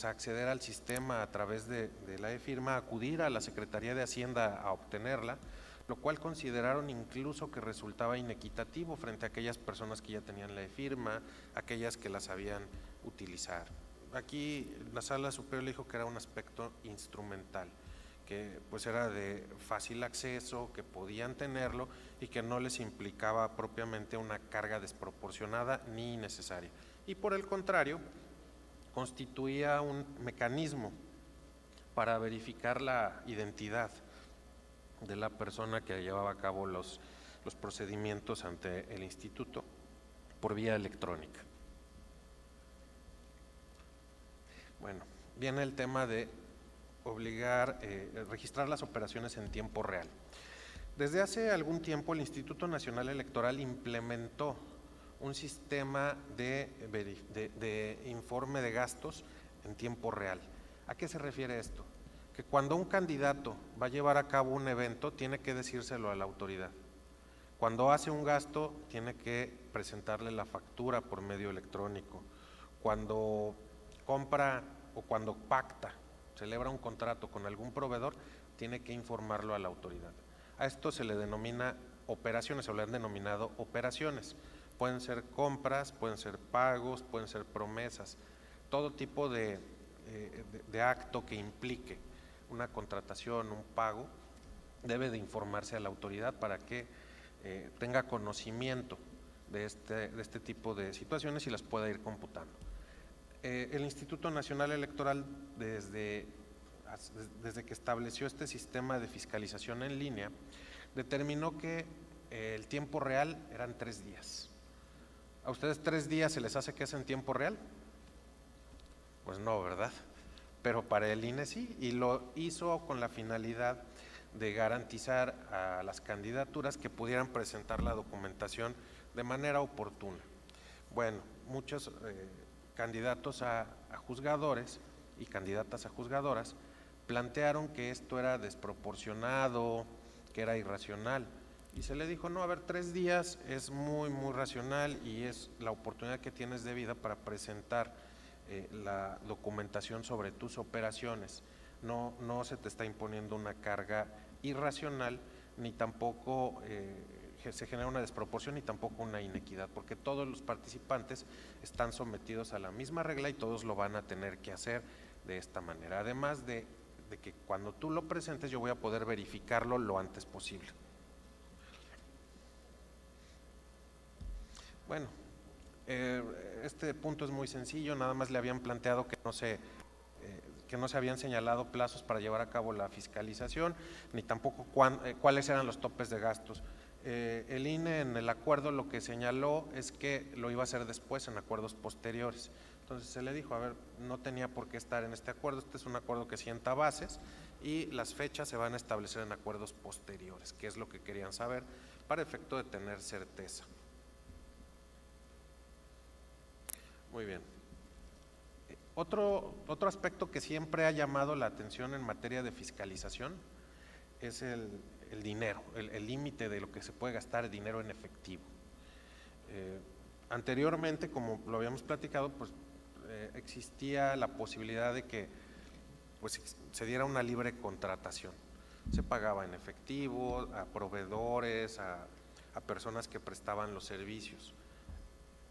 acceder al sistema a través de la e-firma, acudir a la Secretaría de Hacienda a obtenerla, lo cual consideraron incluso que resultaba inequitativo frente a aquellas personas que ya tenían la e-firma, aquellas que la sabían utilizar. Aquí la Sala Superior le dijo que era un aspecto instrumental, que pues era de fácil acceso, que podían tenerlo y que no les implicaba propiamente una carga desproporcionada ni innecesaria. Y por el contrario, constituía un mecanismo para verificar la identidad de la persona que llevaba a cabo los procedimientos ante el instituto por vía electrónica. Bueno, viene el tema de registrar las operaciones en tiempo real. Desde hace algún tiempo el Instituto Nacional Electoral implementó un sistema de informe de gastos en tiempo real. ¿A qué se refiere esto? Que cuando un candidato va a llevar a cabo un evento, tiene que decírselo a la autoridad. Cuando hace un gasto, tiene que presentarle la factura por medio electrónico. Cuando compra o cuando pacta, celebra un contrato con algún proveedor, tiene que informarlo a la autoridad. A esto se le denomina operaciones, o le han denominado operaciones. Pueden ser compras, pueden ser pagos, pueden ser promesas, todo tipo de acto que implique una contratación, un pago, debe de informarse a la autoridad para que tenga conocimiento de este tipo de situaciones y las pueda ir computando. El Instituto Nacional Electoral, desde que estableció este sistema de fiscalización en línea, determinó que el tiempo real eran 3 días. ¿A ustedes 3 días se les hace que es en tiempo real? Pues no, ¿verdad? Pero para el INE sí, y lo hizo con la finalidad de garantizar a las candidaturas que pudieran presentar la documentación de manera oportuna. Bueno, muchos candidatos a juzgadores y candidatas a juzgadoras plantearon que esto era desproporcionado, que era irracional, y se le dijo, no, a ver, 3 días es muy racional y es la oportunidad que tienes de vida para presentar la documentación sobre tus operaciones. No se te está imponiendo una carga irracional, ni tampoco se genera una desproporción, ni tampoco una inequidad, porque todos los participantes están sometidos a la misma regla y todos lo van a tener que hacer de esta manera. Además de que cuando tú lo presentes yo voy a poder verificarlo lo antes posible. Bueno, este punto es muy sencillo, nada más le habían planteado que no se habían señalado plazos para llevar a cabo la fiscalización, ni tampoco cuáles eran los topes de gastos. El INE en el acuerdo lo que señaló es que lo iba a hacer después en acuerdos posteriores. Entonces se le dijo, a ver, no tenía por qué estar en este acuerdo, este es un acuerdo que sienta bases y las fechas se van a establecer en acuerdos posteriores, que es lo que querían saber para efecto de tener certeza. Muy bien. Otro aspecto que siempre ha llamado la atención en materia de fiscalización es el dinero, el límite de lo que se puede gastar dinero en efectivo. Anteriormente, como lo habíamos platicado, pues existía la posibilidad de que pues, se diera una libre contratación. Se pagaba en efectivo a proveedores, a personas que prestaban los servicios.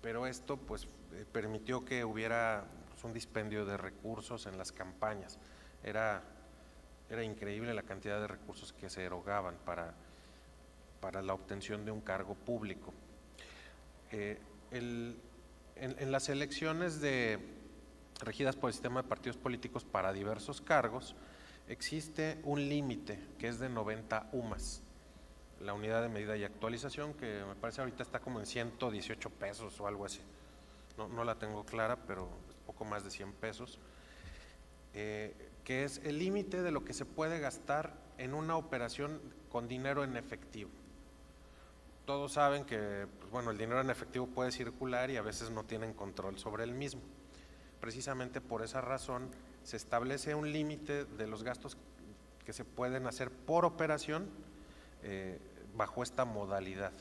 Pero esto pues permitió que hubiera pues, un dispendio de recursos en las campañas. Era increíble la cantidad de recursos que se erogaban para la obtención de un cargo público. En las elecciones regidas por el sistema de partidos políticos para diversos cargos, existe un límite que es de 90 UMAS. La unidad de medida y actualización, que me parece ahorita está como en 118 pesos o algo así. No la tengo clara, pero es poco más de 100 pesos. Que es el límite de lo que se puede gastar en una operación con dinero en efectivo. Todos saben que pues bueno, el dinero en efectivo puede circular y a veces no tienen control sobre el mismo. Precisamente por esa razón se establece un límite de los gastos que se pueden hacer por operación bajo esta modalidad.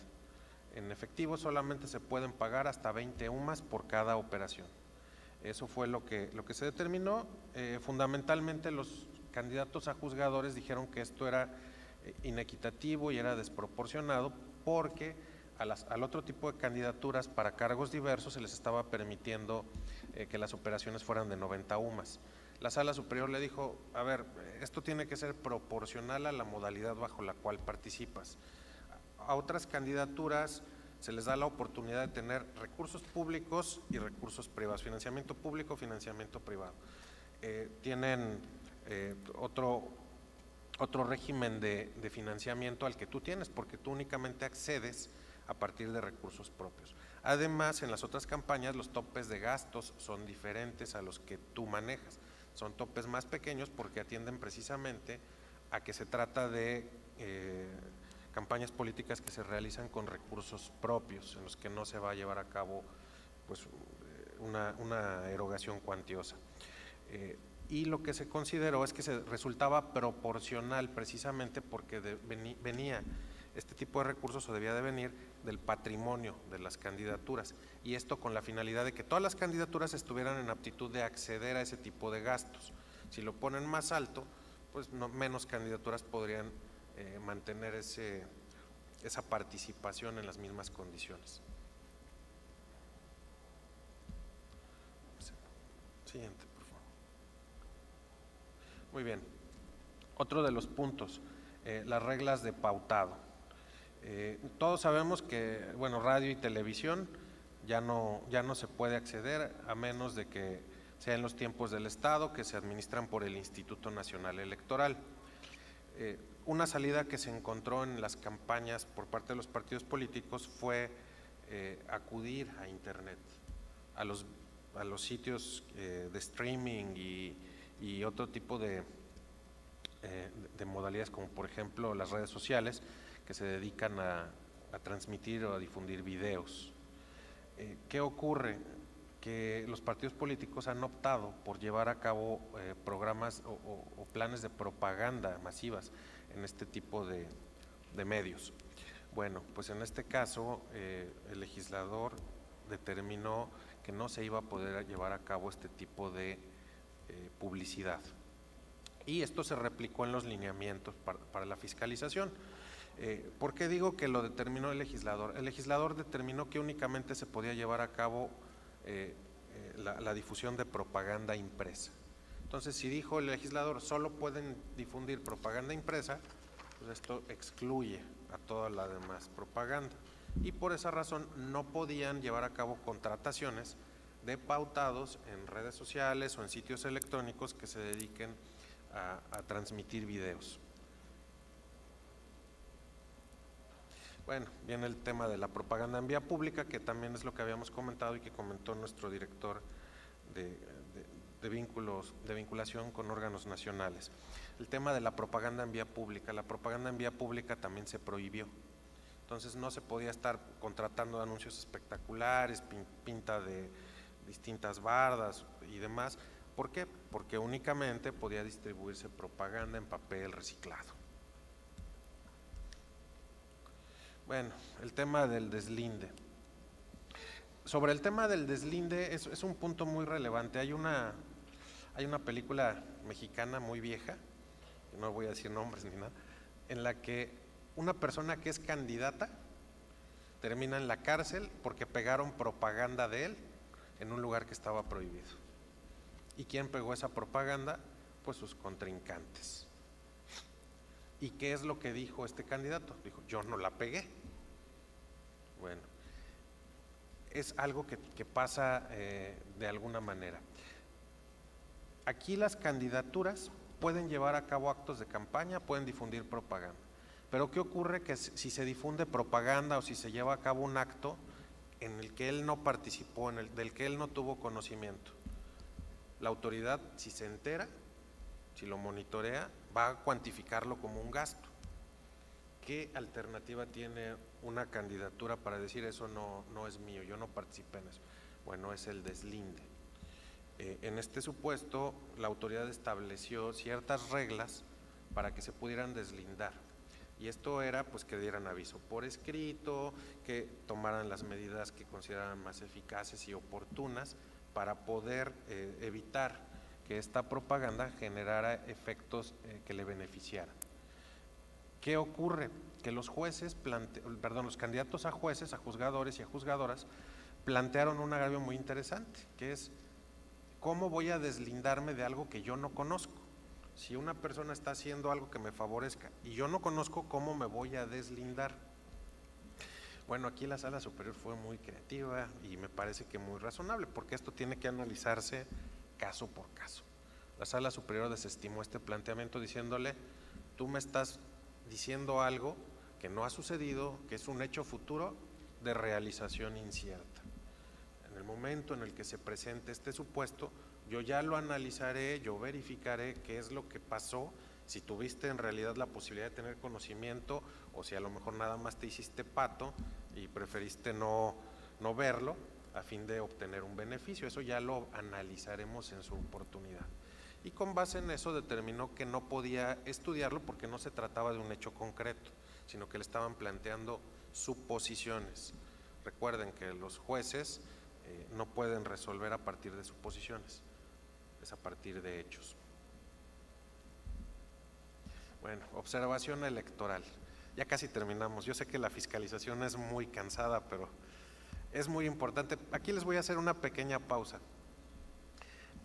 En efectivo solamente se pueden pagar hasta 20 UMAS por cada operación. Eso fue lo que se determinó. Fundamentalmente los candidatos a juzgadores dijeron que esto era inequitativo y era desproporcionado porque al otro tipo de candidaturas para cargos diversos se les estaba permitiendo que las operaciones fueran de 90 UMAS. La Sala Superior le dijo, a ver, esto tiene que ser proporcional a la modalidad bajo la cual participas. A otras candidaturas se les da la oportunidad de tener recursos públicos y recursos privados, financiamiento público, financiamiento privado. Tienen otro régimen de financiamiento al que tú tienes, porque tú únicamente accedes a partir de recursos propios. Además, en las otras campañas los topes de gastos son diferentes a los que tú manejas. Son topes más pequeños porque atienden precisamente a que se trata de campañas políticas que se realizan con recursos propios, en los que no se va a llevar a cabo pues, una erogación cuantiosa. Y lo que se consideró es que se resultaba proporcional precisamente porque venía este tipo de recursos o debía de venir del patrimonio de las candidaturas, y esto con la finalidad de que todas las candidaturas estuvieran en aptitud de acceder a ese tipo de gastos. Si lo ponen más alto, pues menos candidaturas podrían mantener esa participación en las mismas condiciones. Siguiente, por favor. Muy bien. Otro de los puntos, las reglas de pautado. Todos sabemos que, bueno, radio y televisión ya no se puede acceder a menos de que sea en los tiempos del Estado, que se administran por el Instituto Nacional Electoral. Una salida que se encontró en las campañas por parte de los partidos políticos fue acudir a Internet, a los sitios de streaming y otro tipo de modalidades, como por ejemplo las redes sociales, que se dedican a transmitir o a difundir videos. ¿Qué ocurre? Que los partidos políticos han optado por llevar a cabo programas o planes de propaganda masivas en este tipo de medios. Bueno, pues en este caso el legislador determinó que no se iba a poder llevar a cabo este tipo de publicidad. Y esto se replicó en los lineamientos para la fiscalización. ¿Por qué digo que lo determinó el legislador? El legislador determinó que únicamente se podía llevar a cabo la difusión de propaganda impresa. Entonces, si dijo el legislador solo pueden difundir propaganda impresa, pues esto excluye a toda la demás propaganda. Y por esa razón no podían llevar a cabo contrataciones de pautados en redes sociales o en sitios electrónicos que se dediquen a transmitir videos. Bueno, viene el tema de la propaganda en vía pública, que también es lo que habíamos comentado y que comentó nuestro director de vinculación con órganos nacionales. El tema de la propaganda en vía pública. La propaganda en vía pública también se prohibió. Entonces no se podía estar contratando anuncios espectaculares, pinta de distintas bardas y demás. ¿Por qué? Porque únicamente podía distribuirse propaganda en papel reciclado. Bueno, el tema del deslinde. Sobre el tema del deslinde es un punto muy relevante. Hay una película mexicana muy vieja, no voy a decir nombres ni nada, en la que una persona que es candidata termina en la cárcel porque pegaron propaganda de él en un lugar que estaba prohibido. ¿Y quién pegó esa propaganda? Pues sus contrincantes. ¿Y qué es lo que dijo este candidato? Dijo, yo no la pegué. Bueno, es algo que pasa de alguna manera. Aquí las candidaturas pueden llevar a cabo actos de campaña, pueden difundir propaganda. Pero ¿qué ocurre? Que si se difunde propaganda o si se lleva a cabo un acto en el que él no participó, del que él no tuvo conocimiento, la autoridad, si se entera, si lo monitorea, va a cuantificarlo como un gasto. ¿Qué alternativa tiene una candidatura para decir eso no es mío, yo no participé en eso? Bueno, es el deslinde. En este supuesto, la autoridad estableció ciertas reglas para que se pudieran deslindar. Y esto era pues que dieran aviso por escrito, que tomaran las medidas que consideraran más eficaces y oportunas para poder evitar que esta propaganda generara efectos que le beneficiaran. ¿Qué ocurre? Que los jueces, los candidatos a jueces, a juzgadores y a juzgadoras plantearon un agravio muy interesante, que es ¿cómo voy a deslindarme de algo que yo no conozco? Si una persona está haciendo algo que me favorezca y yo no conozco, ¿cómo me voy a deslindar? Bueno, aquí la Sala Superior fue muy creativa y me parece que muy razonable, porque esto tiene que analizarse caso por caso. La Sala Superior desestimó este planteamiento diciéndole, tú me estás diciendo algo que no ha sucedido, que es un hecho futuro de realización incierta. En el momento en el que se presente este supuesto, yo ya lo analizaré, yo verificaré qué es lo que pasó, si tuviste en realidad la posibilidad de tener conocimiento o si a lo mejor nada más te hiciste pato y preferiste no verlo a fin de obtener un beneficio. Eso ya lo analizaremos en su oportunidad. Y con base en eso determinó que no podía estudiarlo porque no se trataba de un hecho concreto, sino que le estaban planteando suposiciones. Recuerden que los jueces no pueden resolver a partir de suposiciones, es a partir de hechos. Bueno, observación electoral. Ya casi terminamos. Yo sé que la fiscalización es muy cansada, pero es muy importante. Aquí les voy a hacer una pequeña pausa.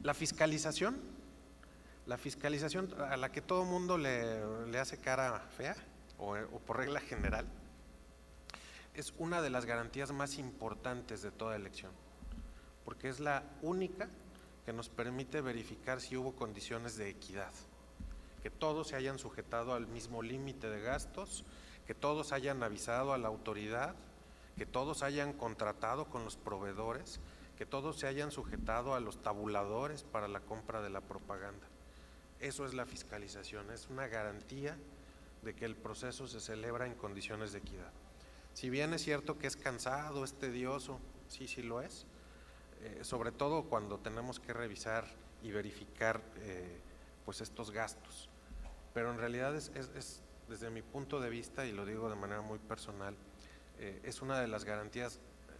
La fiscalización a la que todo mundo le hace cara fea, o por regla general, es una de las garantías más importantes de toda elección, porque es la única que nos permite verificar si hubo condiciones de equidad, que todos se hayan sujetado al mismo límite de gastos, que todos hayan avisado a la autoridad, que todos hayan contratado con los proveedores, que todos se hayan sujetado a los tabuladores para la compra de la propaganda. Eso es la fiscalización, es una garantía de que el proceso se celebra en condiciones de equidad. Si bien es cierto que es cansado, es tedioso, sí lo es, sobre todo cuando tenemos que revisar y verificar pues estos gastos, pero en realidad es desde mi punto de vista, y lo digo de manera muy personal, es una de las garantías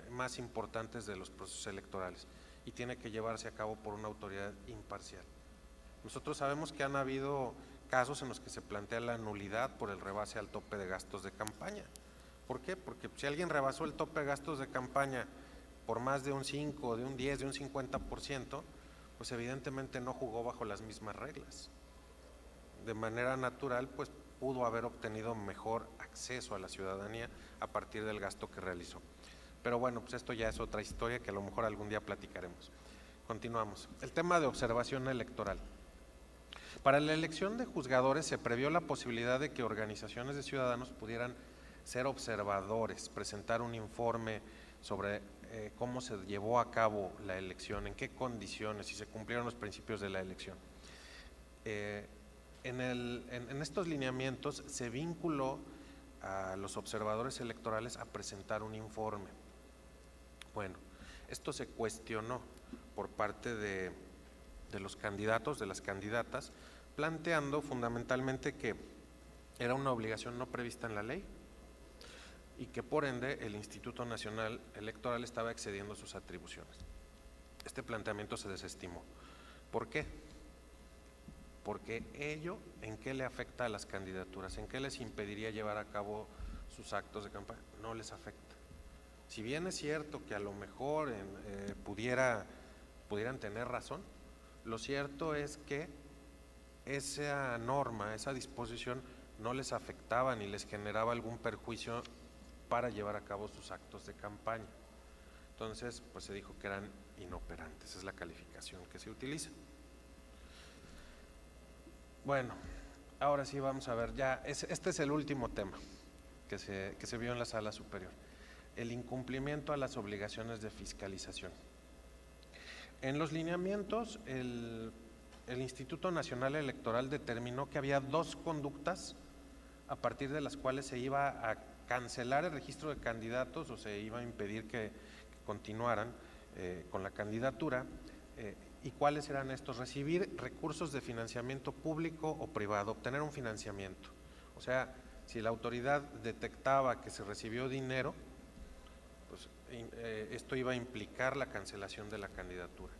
más importantes de los procesos electorales y tiene que llevarse a cabo por una autoridad imparcial. Nosotros sabemos que han habido casos en los que se plantea la nulidad por el rebase al tope de gastos de campaña. ¿Por qué? Porque si alguien rebasó el tope de gastos de campaña por más de un 5, de un 10, de un 50%, pues evidentemente no jugó bajo las mismas reglas. De manera natural, pues pudo haber obtenido mejor acceso a la ciudadanía a partir del gasto que realizó. Pero bueno, pues esto ya es otra historia que a lo mejor algún día platicaremos. Continuamos. El tema de observación electoral. Para la elección de juzgadores se previó la posibilidad de que organizaciones de ciudadanos pudieran ser observadores, presentar un informe sobre cómo se llevó a cabo la elección, en qué condiciones, si se cumplieron los principios de la elección. En estos lineamientos se vinculó a los observadores electorales a presentar un informe. Bueno, esto se cuestionó por parte de los candidatos, de las candidatas, planteando fundamentalmente que era una obligación no prevista en la ley y que por ende el Instituto Nacional Electoral estaba excediendo sus atribuciones. Este planteamiento se desestimó. ¿Por qué? Porque ello, ¿en qué le afecta a las candidaturas? ¿En qué les impediría llevar a cabo sus actos de campaña? No les afecta. Si bien es cierto que a lo mejor pudieran tener razón, lo cierto es que esa norma, esa disposición no les afectaba ni les generaba algún perjuicio para llevar a cabo sus actos de campaña. Entonces, pues se dijo que eran inoperantes, es la calificación que se utiliza. Bueno, ahora sí vamos a ver, ya este es el último tema que se vio en la sala superior, el incumplimiento a las obligaciones de fiscalización. En los lineamientos, el Instituto Nacional Electoral determinó que había 2 conductas a partir de las cuales se iba a cancelar el registro de candidatos o se iba a impedir que continuaran con la candidatura. ¿Y cuáles eran estos? Recibir recursos de financiamiento público o privado, obtener un financiamiento. O sea, si la autoridad detectaba que se recibió dinero, pues esto iba a implicar la cancelación de la candidatura.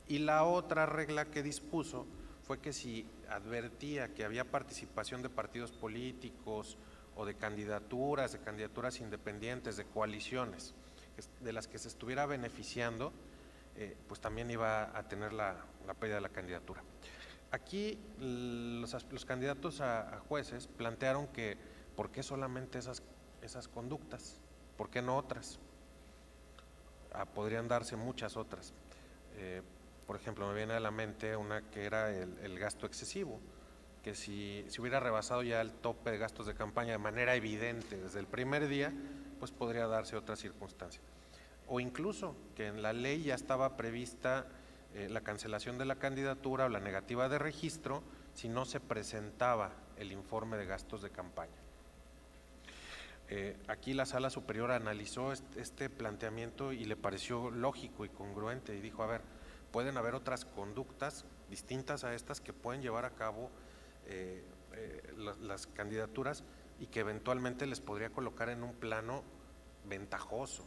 Y la otra regla que dispuso fue que si advertía que había participación de partidos políticos o de candidaturas independientes, de coaliciones, de las que se estuviera beneficiando, pues también iba a tener la pérdida de la candidatura. Aquí los candidatos a jueces plantearon que ¿por qué solamente esas conductas? ¿Por qué no otras? Podrían darse muchas otras. Por ejemplo, me viene a la mente una que era el gasto excesivo, que si hubiera rebasado ya el tope de gastos de campaña de manera evidente desde el primer día, pues podría darse otra circunstancia. O incluso que en la ley ya estaba prevista la cancelación de la candidatura o la negativa de registro si no se presentaba el informe de gastos de campaña. Aquí la Sala Superior analizó este planteamiento y le pareció lógico y congruente y dijo, a ver, pueden haber otras conductas distintas a estas que pueden llevar a cabo las candidaturas y que eventualmente les podría colocar en un plano ventajoso,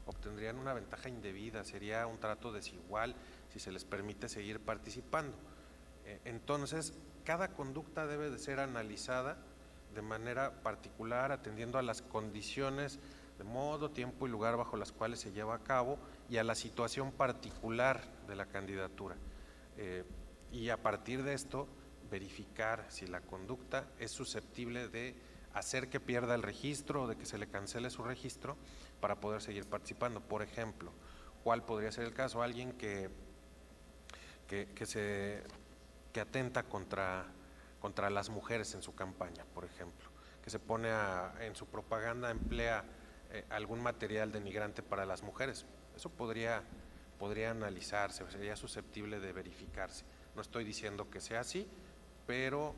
obtendrían una ventaja indebida, sería un trato desigual si se les permite seguir participando. Entonces, cada conducta debe de ser analizada de manera particular, atendiendo a las condiciones de modo, tiempo y lugar bajo las cuales se lleva a cabo y a la situación particular de la candidatura. Y a partir de esto, verificar si la conducta es susceptible de hacer que pierda el registro o de que se le cancele su registro para poder seguir participando. Por ejemplo, ¿cuál podría ser el caso? Alguien que atenta contra las mujeres en su campaña, por ejemplo, que se pone en su propaganda emplea algún material denigrante para las mujeres. Eso podría analizarse, sería susceptible de verificarse. No estoy diciendo que sea así, pero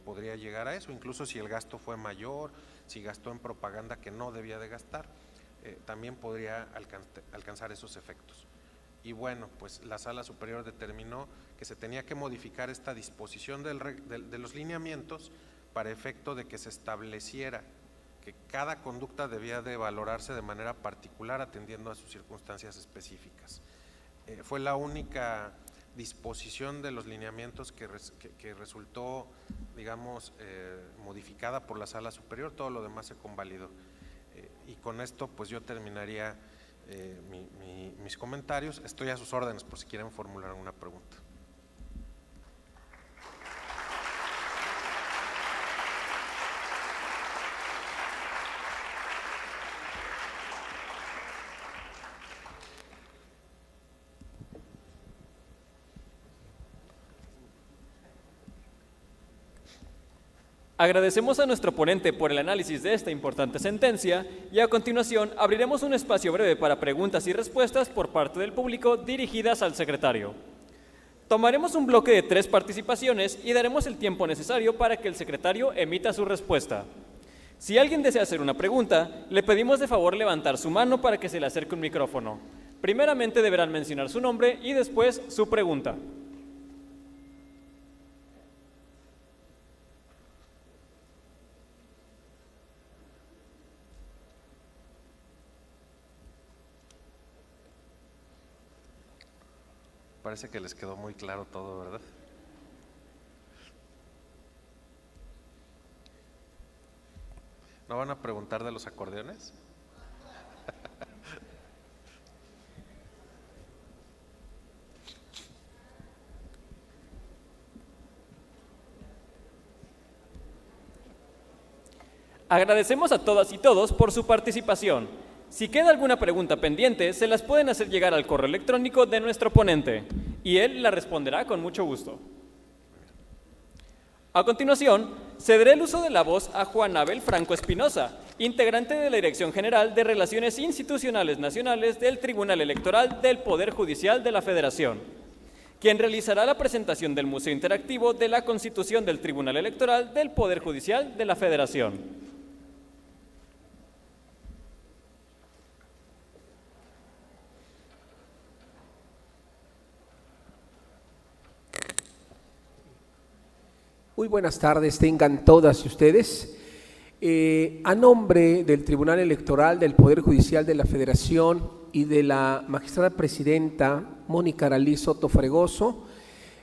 podría llegar a eso, incluso si el gasto fue mayor, si gastó en propaganda que no debía de gastar, también podría alcanzar esos efectos. Y bueno, pues la Sala Superior determinó que se tenía que modificar esta disposición de los lineamientos para efecto de que se estableciera que cada conducta debía de valorarse de manera particular atendiendo a sus circunstancias específicas. Fue la única disposición de los lineamientos que resultó, digamos, modificada por la Sala Superior. Todo lo demás se convalidó. Y con esto pues yo terminaría mis comentarios. Estoy a sus órdenes por si quieren formular alguna pregunta. Agradecemos a nuestro ponente por el análisis de esta importante sentencia y a continuación abriremos un espacio breve para preguntas y respuestas por parte del público dirigidas al secretario. Tomaremos un bloque de 3 participaciones y daremos el tiempo necesario para que el secretario emita su respuesta. Si alguien desea hacer una pregunta, le pedimos de favor levantar su mano para que se le acerque un micrófono. Primeramente deberán mencionar su nombre y después su pregunta. Parece que les quedó muy claro todo, ¿verdad? ¿No van a preguntar de los acordeones? Agradecemos a todas y todos por su participación. Si queda alguna pregunta pendiente, se las pueden hacer llegar al correo electrónico de nuestro ponente y él la responderá con mucho gusto. A continuación, cederé el uso de la voz a Juan Abel Franco Espinosa, integrante de la Dirección General de Relaciones Institucionales Nacionales del Tribunal Electoral del Poder Judicial de la Federación, quien realizará la presentación del Museo Interactivo de la Constitución del Tribunal Electoral del Poder Judicial de la Federación. Muy buenas tardes, tengan todas ustedes. A nombre del Tribunal Electoral del Poder Judicial de la Federación y de la magistrada presidenta Mónica Aralí Soto Fregoso,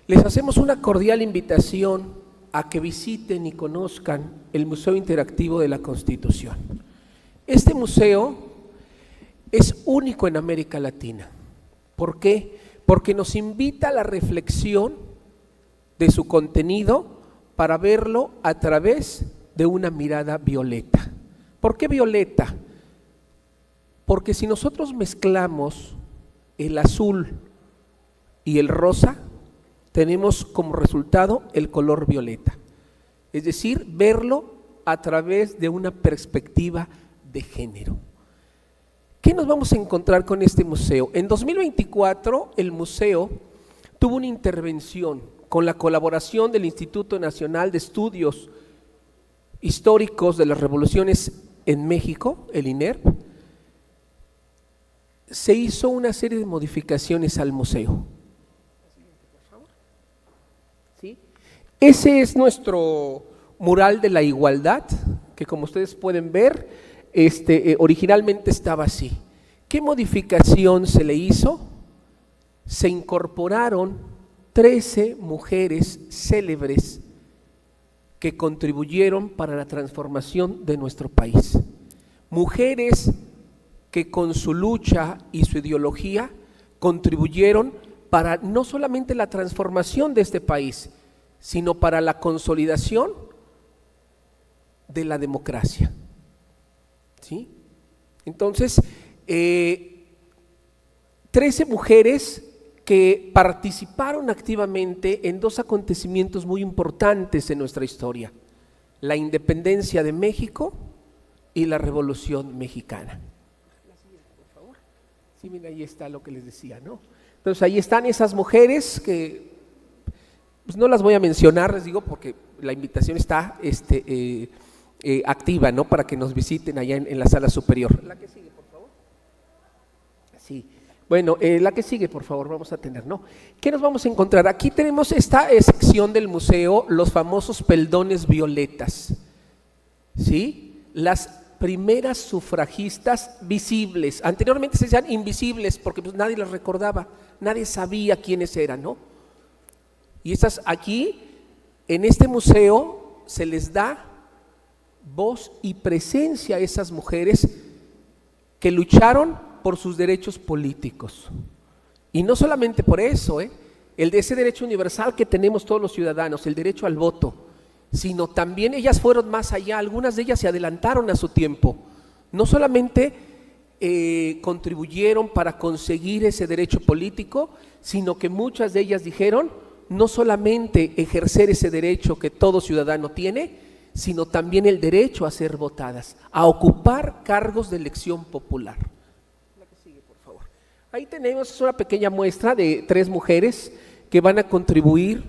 les hacemos una cordial invitación a que visiten y conozcan el Museo Interactivo de la Constitución. Este museo es único en América Latina. ¿Por qué? Porque nos invita a la reflexión de su contenido para verlo a través de una mirada violeta. ¿Por qué violeta? Porque si nosotros mezclamos el azul y el rosa, tenemos como resultado el color violeta. Es decir, verlo a través de una perspectiva de género. ¿Qué nos vamos a encontrar con este museo? En 2024 el museo tuvo una intervención con la colaboración del Instituto Nacional de Estudios Históricos de las Revoluciones en México, el INERP. Se hizo una serie de modificaciones al museo. ¿Sí? Ese es nuestro mural de la igualdad, que como ustedes pueden ver, originalmente estaba así. ¿Qué modificación se le hizo? Se incorporaron 13 mujeres célebres que contribuyeron para la transformación de nuestro país. Mujeres que con su lucha y su ideología contribuyeron para no solamente la transformación de este país, sino para la consolidación de la democracia. ¿Sí? Entonces, 13 mujeres que participaron activamente en dos acontecimientos muy importantes en nuestra historia: la independencia de México y la Revolución Mexicana. Sí, mira, ahí está lo que les decía, ¿no? Entonces ahí están esas mujeres que pues no las voy a mencionar, les digo, porque la invitación está activa, ¿no? Para que nos visiten allá en la sala superior. La que sigue, por favor. Sí. Bueno, la que sigue, por favor, vamos a tener, ¿no? ¿Qué nos vamos a encontrar? Aquí tenemos esta sección del museo, los famosos peldones violetas, ¿sí? Las primeras sufragistas visibles. Anteriormente se decían invisibles porque pues nadie las recordaba, nadie sabía quiénes eran, ¿no? Y estas aquí, en este museo, se les da voz y presencia a esas mujeres que lucharon por sus derechos políticos. Y no solamente por eso, el de ese derecho universal que tenemos todos los ciudadanos, el derecho al voto, sino también ellas fueron más allá, algunas de ellas se adelantaron a su tiempo. No solamente contribuyeron para conseguir ese derecho político, sino que muchas de ellas dijeron no solamente ejercer ese derecho que todo ciudadano tiene, sino también el derecho a ser votadas, a ocupar cargos de elección popular. La que sigue, por favor. Ahí tenemos una pequeña muestra de 3 mujeres que van a contribuir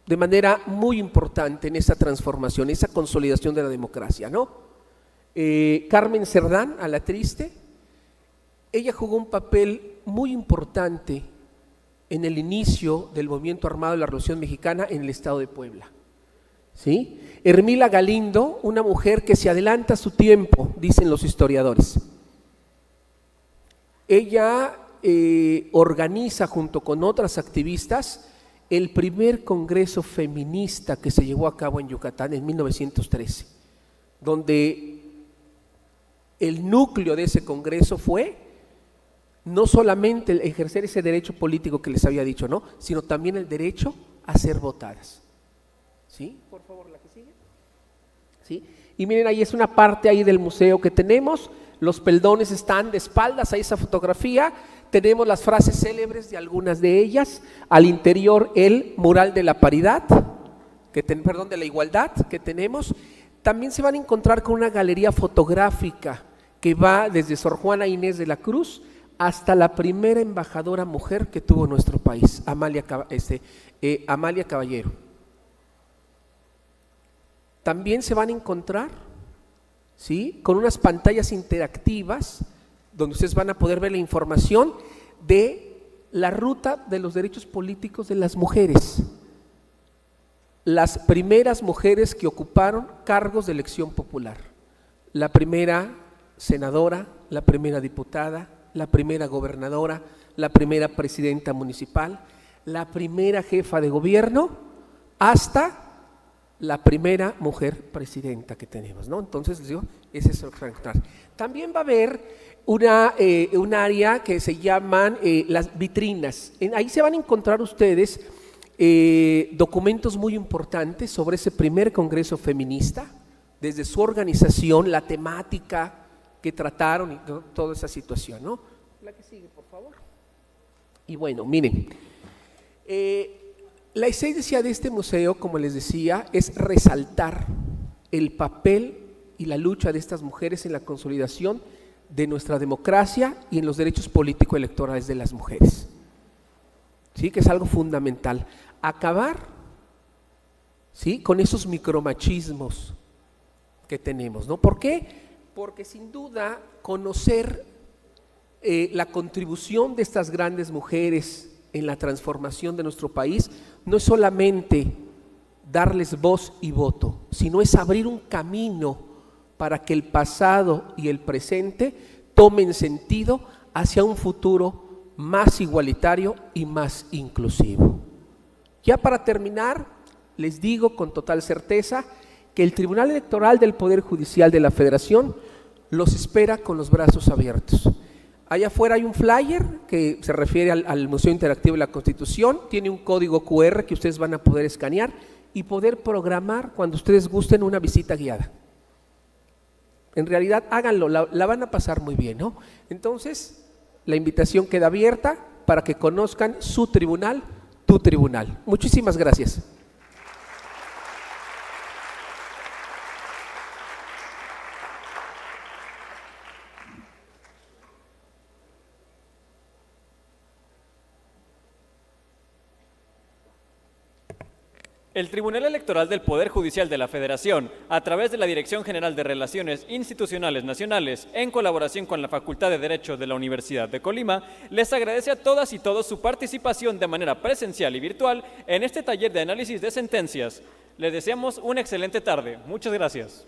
de manera muy importante en esa transformación, esa consolidación de la democracia, ¿no? Carmen Cerdán, a la triste, ella jugó un papel muy importante en el inicio del movimiento armado de la Revolución Mexicana en el estado de Puebla, ¿sí? Hermila Galindo, una mujer que se adelanta a su tiempo, dicen los historiadores. Ella organiza junto con otras activistas el primer congreso feminista que se llevó a cabo en Yucatán en 1913, donde el núcleo de ese congreso fue no solamente el ejercer ese derecho político que les había dicho, ¿no?, sino también el derecho a ser votadas. ¿Sí? Por favor, la que sigue. ¿Sí? Y miren, ahí es una parte ahí del museo que tenemos, los peldones están de espaldas a esa fotografía. Tenemos las frases célebres de algunas de ellas, al interior el mural de la paridad, de la igualdad que tenemos. También se van a encontrar con una galería fotográfica que va desde Sor Juana Inés de la Cruz hasta la primera embajadora mujer que tuvo nuestro país, Amalia Caballero. También se van a encontrar, ¿sí?, con unas pantallas interactivas donde ustedes van a poder ver la información de la ruta de los derechos políticos de las mujeres. Las primeras mujeres que ocuparon cargos de elección popular. La primera senadora, la primera diputada, la primera gobernadora, la primera presidenta municipal, la primera jefa de gobierno, hasta la primera mujer presidenta que tenemos, ¿no? Entonces, les digo, ese es lo que van a encontrar. También va a haber un área que se llaman las vitrinas. Ahí se van a encontrar ustedes documentos muy importantes sobre ese primer congreso feminista, desde su organización, la temática que trataron y toda esa situación, ¿no? La que sigue, por favor. Y bueno, miren, la esencia de este museo, como les decía, es resaltar el papel y la lucha de estas mujeres en la consolidación de nuestra democracia y en los derechos político-electorales de las mujeres. ¿Sí? Que es algo fundamental. Acabar, ¿sí?, con esos micromachismos que tenemos, ¿no? ¿Por qué? Porque sin duda conocer la contribución de estas grandes mujeres en la transformación de nuestro país no es solamente darles voz y voto, sino es abrir un camino para que el pasado y el presente tomen sentido hacia un futuro más igualitario y más inclusivo. Ya para terminar, les digo con total certeza que el Tribunal Electoral del Poder Judicial de la Federación los espera con los brazos abiertos. allá afuera hay un flyer que se refiere al Museo Interactivo de la Constitución, tiene un código QR que ustedes van a poder escanear y poder programar cuando ustedes gusten una visita guiada. En realidad, háganlo, la van a pasar muy bien, ¿no? Entonces, la invitación queda abierta para que conozcan su tribunal, tu tribunal. Muchísimas gracias. El Tribunal Electoral del Poder Judicial de la Federación, a través de la Dirección General de Relaciones Institucionales Nacionales, en colaboración con la Facultad de Derecho de la Universidad de Colima, les agradece a todas y todos su participación de manera presencial y virtual en este taller de análisis de sentencias. Les deseamos una excelente tarde. Muchas gracias.